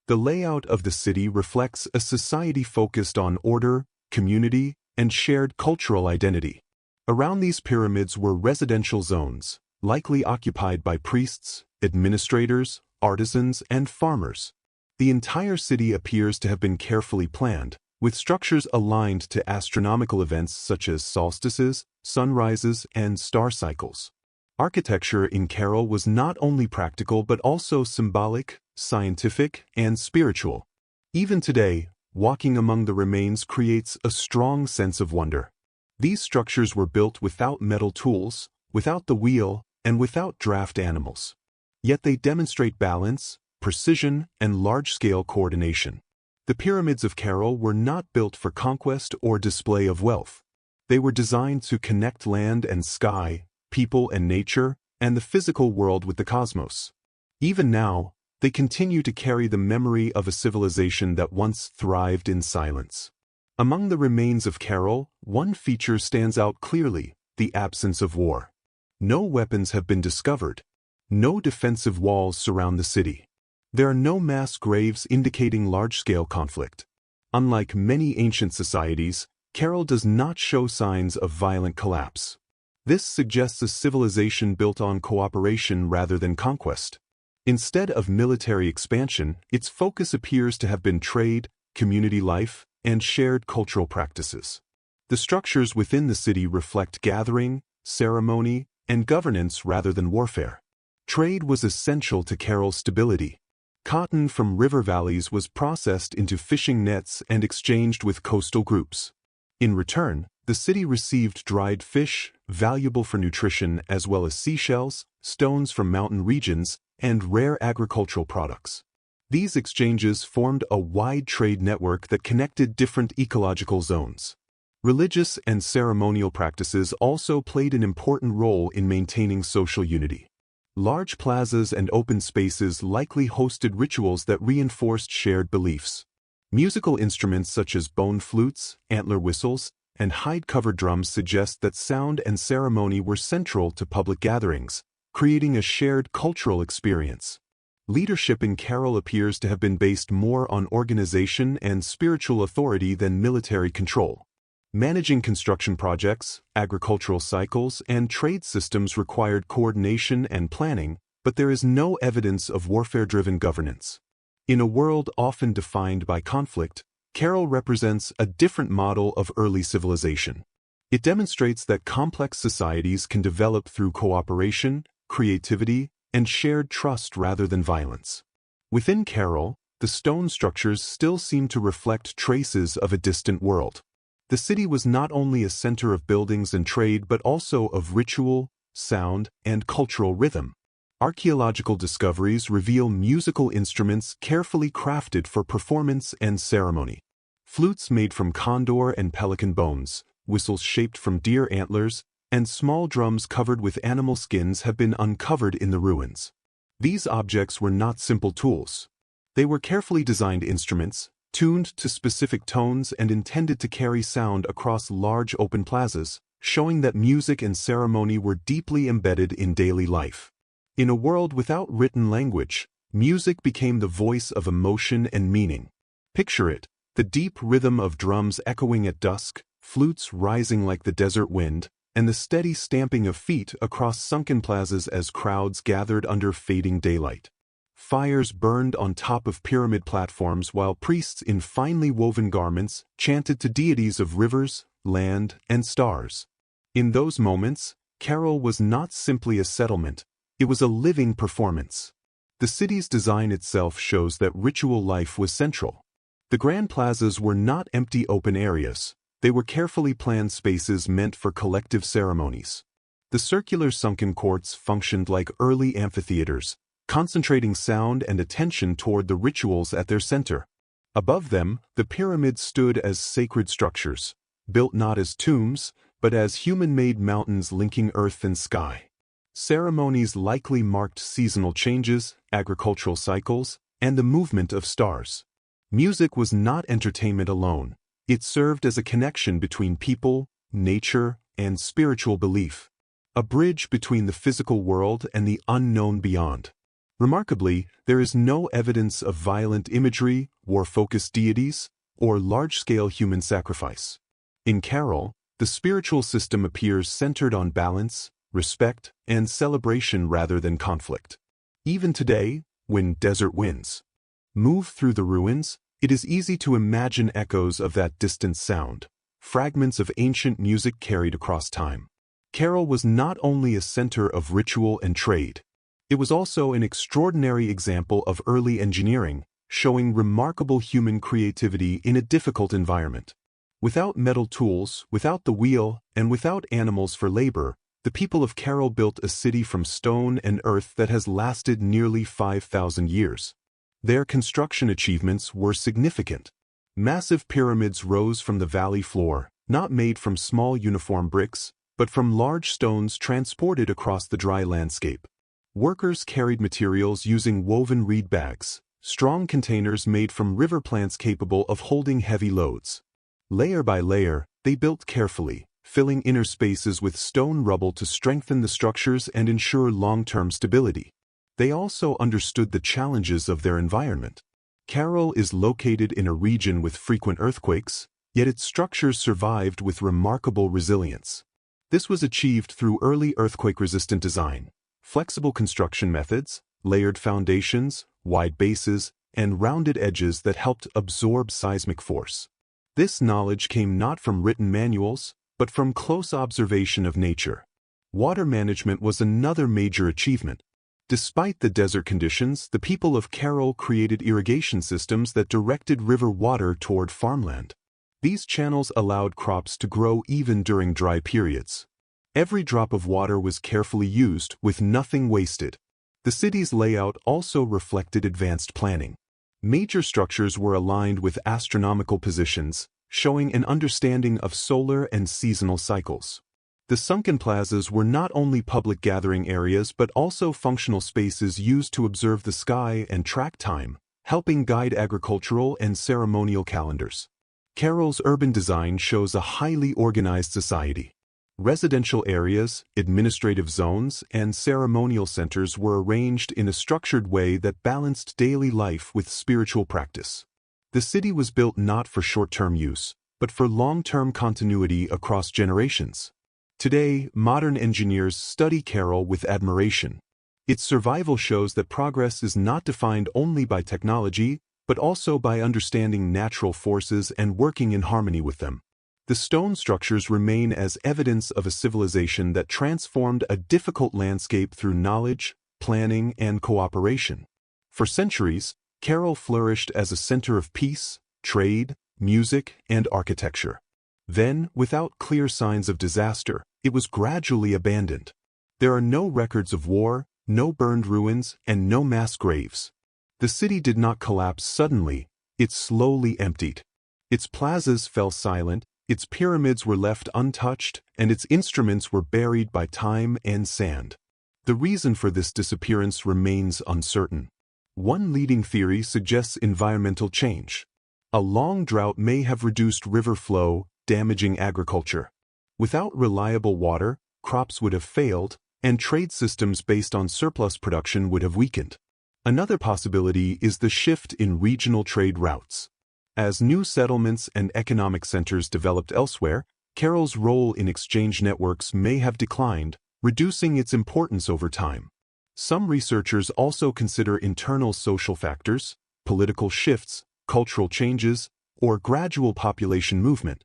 The layout of the city reflects a society focused on order, community, and shared cultural identity. Around these pyramids were residential zones, likely occupied by priests, administrators, artisans, and farmers. The entire city appears to have been carefully planned, with structures aligned to astronomical events such as solstices, sunrises, and star cycles. Architecture in Carol was not only practical but also symbolic, scientific, and spiritual. Even today, walking among the remains creates a strong sense of wonder. These structures were built without metal tools, without the wheel, and without draft animals. Yet they demonstrate balance, precision, and large-scale coordination. The pyramids of Carol were not built for conquest or display of wealth. They were designed to connect land and sky, people and nature, and the physical world with the cosmos. Even now, they continue to carry the memory of a civilization that once thrived in silence. Among the remains of Carol, one feature stands out clearly: the absence of war. No weapons have been discovered. No defensive walls surround the city. There are no mass graves indicating large-scale conflict. Unlike many ancient societies, Carol does not show signs of violent collapse. This suggests a civilization built on cooperation rather than conquest. Instead of military expansion, its focus appears to have been trade, community life, and shared cultural practices. The structures within the city reflect gathering, ceremony, and governance rather than warfare. Trade was essential to Carol's stability. Cotton from river valleys was processed into fishing nets and exchanged with coastal groups. In return, the city received dried fish, valuable for nutrition, as well as seashells, stones from mountain regions, and rare agricultural products. These exchanges formed a wide trade network that connected different ecological zones. Religious and ceremonial practices also played an important role in maintaining social unity. Large plazas and open spaces likely hosted rituals that reinforced shared beliefs. Musical instruments such as bone flutes, antler whistles, and hide-covered drums suggest that sound and ceremony were central to public gatherings, creating a shared cultural experience. Leadership in Carol appears to have been based more on organization and spiritual authority than military control. Managing construction projects, agricultural cycles, and trade systems required coordination and planning, but there is no evidence of warfare-driven governance. In a world often defined by conflict, Carol represents a different model of early civilization. It demonstrates that complex societies can develop through cooperation, creativity, and shared trust rather than violence. Within Carol, the stone structures still seem to reflect traces of a distant world. The city was not only a center of buildings and trade but also of ritual, sound, and cultural rhythm. Archaeological discoveries reveal musical instruments carefully crafted for performance and ceremony. Flutes made from condor and pelican bones, whistles shaped from deer antlers, and small drums covered with animal skins have been uncovered in the ruins. These objects were not simple tools. They were carefully designed instruments, tuned to specific tones and intended to carry sound across large open plazas, showing that music and ceremony were deeply embedded in daily life. In a world without written language, music became the voice of emotion and meaning. Picture it, the deep rhythm of drums echoing at dusk, flutes rising like the desert wind, and the steady stamping of feet across sunken plazas as crowds gathered under fading daylight. Fires burned on top of pyramid platforms while priests in finely woven garments chanted to deities of rivers, land, and stars. In those moments, Carol was not simply a settlement, it was a living performance. The city's design itself shows that ritual life was central. The grand plazas were not empty open areas, they were carefully planned spaces meant for collective ceremonies. The circular sunken courts functioned like early amphitheaters, concentrating sound and attention toward the rituals at their center. Above them, the pyramids stood as sacred structures, built not as tombs, but as human-made mountains linking earth and sky. Ceremonies likely marked seasonal changes, agricultural cycles, and the movement of stars. Music was not entertainment alone, it served as a connection between people, nature, and spiritual belief. A bridge between the physical world and the unknown beyond. Remarkably, there is no evidence of violent imagery, war-focused deities, or large-scale human sacrifice. In Carol, the spiritual system appears centered on balance, respect, and celebration rather than conflict. Even today, when desert winds move through the ruins, it is easy to imagine echoes of that distant sound, fragments of ancient music carried across time. Carol was not only a center of ritual and trade, it was also an extraordinary example of early engineering, showing remarkable human creativity in a difficult environment. Without metal tools, without the wheel, and without animals for labor, the people of Carol built a city from stone and earth that has lasted nearly 5,000 years. Their construction achievements were significant. Massive pyramids rose from the valley floor, not made from small uniform bricks, but from large stones transported across the dry landscape. Workers carried materials using woven reed bags, strong containers made from river plants capable of holding heavy loads. Layer by layer, they built carefully, filling inner spaces with stone rubble to strengthen the structures and ensure long-term stability. They also understood the challenges of their environment. Carol is located in a region with frequent earthquakes, yet its structures survived with remarkable resilience. This was achieved through early earthquake-resistant design, flexible construction methods, layered foundations, wide bases, and rounded edges that helped absorb seismic force. This knowledge came not from written manuals, but from close observation of nature. Water management was another major achievement. Despite the desert conditions, the people of Carol created irrigation systems that directed river water toward farmland. These channels allowed crops to grow even during dry periods. Every drop of water was carefully used, with nothing wasted. The city's layout also reflected advanced planning. Major structures were aligned with astronomical positions, showing an understanding of solar and seasonal cycles. The sunken plazas were not only public gathering areas but also functional spaces used to observe the sky and track time, helping guide agricultural and ceremonial calendars. Carol's urban design shows a highly organized society. Residential areas, administrative zones, and ceremonial centers were arranged in a structured way that balanced daily life with spiritual practice. The city was built not for short-term use, but for long-term continuity across generations. Today, modern engineers study Carol with admiration. Its survival shows that progress is not defined only by technology, but also by understanding natural forces and working in harmony with them. The stone structures remain as evidence of a civilization that transformed a difficult landscape through knowledge, planning, and cooperation. For centuries, Carol flourished as a center of peace, trade, music, and architecture. Then, without clear signs of disaster, it was gradually abandoned. There are no records of war, no burned ruins, and no mass graves. The city did not collapse suddenly, it slowly emptied. Its plazas fell silent, its pyramids were left untouched, and its instruments were buried by time and sand. The reason for this disappearance remains uncertain. One leading theory suggests environmental change. A long drought may have reduced river flow, damaging agriculture. Without reliable water, crops would have failed, and trade systems based on surplus production would have weakened. Another possibility is the shift in regional trade routes. As new settlements and economic centers developed elsewhere, Carroll's role in exchange networks may have declined, reducing its importance over time. Some researchers also consider internal social factors, political shifts, cultural changes, or gradual population movement.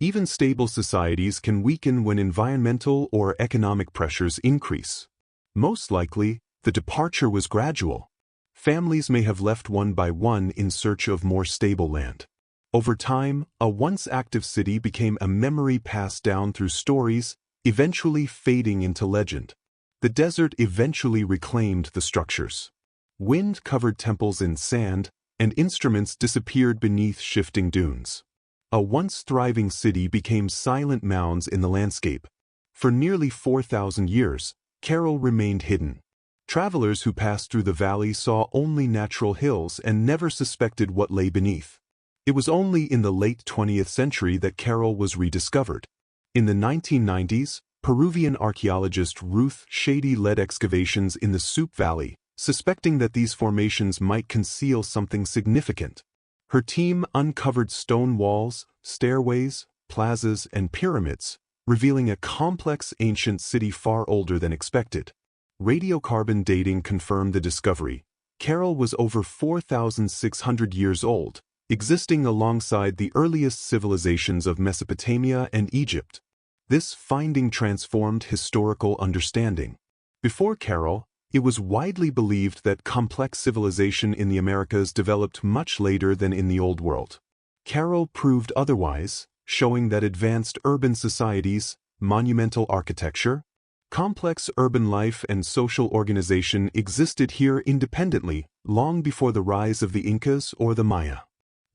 Even stable societies can weaken when environmental or economic pressures increase. Most likely, the departure was gradual. Families may have left one by one in search of more stable land. Over time, a once active city became a memory passed down through stories, eventually fading into legend. The desert eventually reclaimed the structures. Wind covered temples in sand, and instruments disappeared beneath shifting dunes. A once thriving city became silent mounds in the landscape. For nearly 4,000 years, Carroll remained hidden. Travelers who passed through the valley saw only natural hills and never suspected what lay beneath. It was only in the late 20th century that Carroll was rediscovered. In the 1990s, Peruvian archaeologist Ruth Shady led excavations in the Soup Valley, suspecting that these formations might conceal something significant. Her team uncovered stone walls, stairways, plazas, and pyramids, revealing a complex ancient city far older than expected. Radiocarbon dating confirmed the discovery. Carroll was over 4,600 years old, existing alongside the earliest civilizations of Mesopotamia and Egypt. This finding transformed historical understanding. Before Carroll, it was widely believed that complex civilization in the Americas developed much later than in the Old World. Carroll proved otherwise, showing that advanced urban societies, monumental architecture, complex urban life and social organization existed here independently, long before the rise of the Incas or the Maya.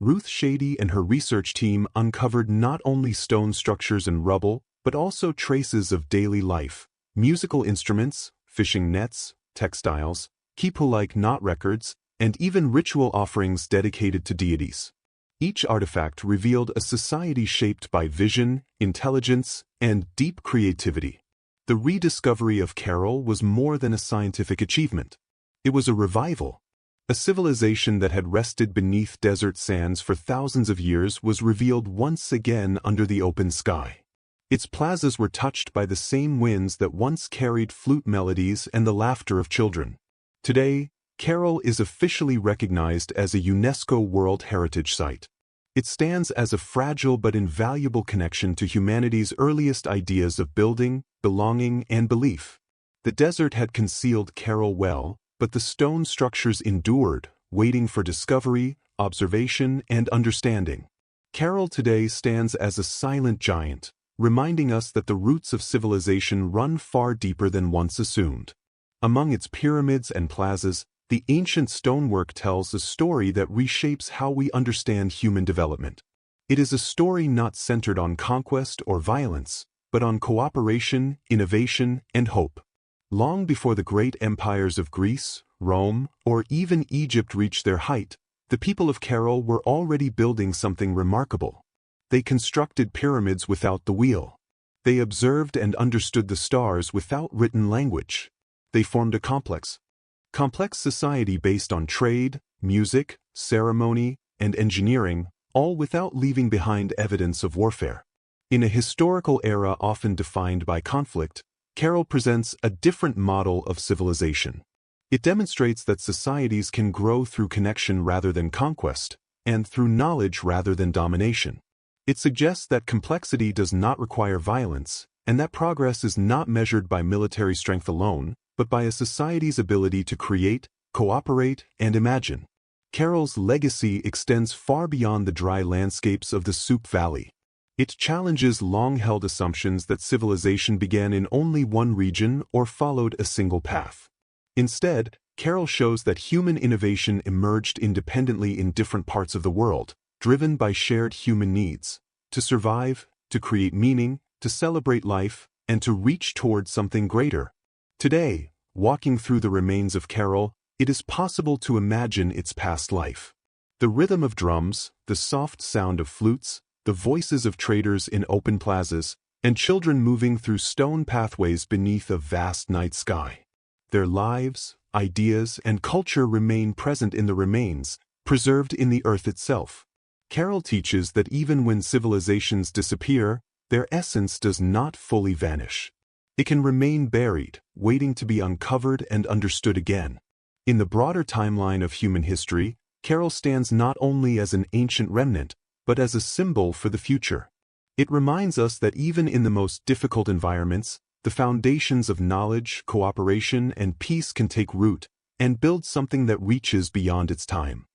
Ruth Shady and her research team uncovered not only stone structures and rubble, but also traces of daily life, musical instruments, fishing nets, textiles, quipu-like knot records, and even ritual offerings dedicated to deities. Each artifact revealed a society shaped by vision, intelligence, and deep creativity. The rediscovery of Carroll was more than a scientific achievement. It was a revival. A civilization that had rested beneath desert sands for thousands of years was revealed once again under the open sky. Its plazas were touched by the same winds that once carried flute melodies and the laughter of children. Today, Carroll is officially recognized as a UNESCO World Heritage Site. It stands as a fragile but invaluable connection to humanity's earliest ideas of building, belonging, and belief. The desert had concealed Carroll well, but the stone structures endured, waiting for discovery, observation, and understanding. Carroll today stands as a silent giant, reminding us that the roots of civilization run far deeper than once assumed. Among its pyramids and plazas, the ancient stonework tells a story that reshapes how we understand human development. It is a story not centered on conquest or violence, but on cooperation, innovation, and hope. Long before the great empires of Greece, Rome, or even Egypt reached their height, the people of Carroll were already building something remarkable. They constructed pyramids without the wheel. They observed and understood the stars without written language. They formed a complex society based on trade, music, ceremony, and engineering, all without leaving behind evidence of warfare. In a historical era often defined by conflict, Carroll presents a different model of civilization. It demonstrates that societies can grow through connection rather than conquest, and through knowledge rather than domination. It suggests that complexity does not require violence, and that progress is not measured by military strength alone, but by a society's ability to create, cooperate, and imagine. Carroll's legacy extends far beyond the dry landscapes of the Soup Valley. It challenges long-held assumptions that civilization began in only one region or followed a single path. Instead, Carroll shows that human innovation emerged independently in different parts of the world, driven by shared human needs: to survive, to create meaning, to celebrate life, and to reach toward something greater. Today, walking through the remains of Carroll, it is possible to imagine its past life. The rhythm of drums, the soft sound of flutes, the voices of traders in open plazas, and children moving through stone pathways beneath a vast night sky. Their lives, ideas, and culture remain present in the remains, preserved in the earth itself. Carol teaches that even when civilizations disappear, their essence does not fully vanish. It can remain buried, waiting to be uncovered and understood again. In the broader timeline of human history, Carol stands not only as an ancient remnant, but as a symbol for the future. It reminds us that even in the most difficult environments, the foundations of knowledge, cooperation, and peace can take root and build something that reaches beyond its time.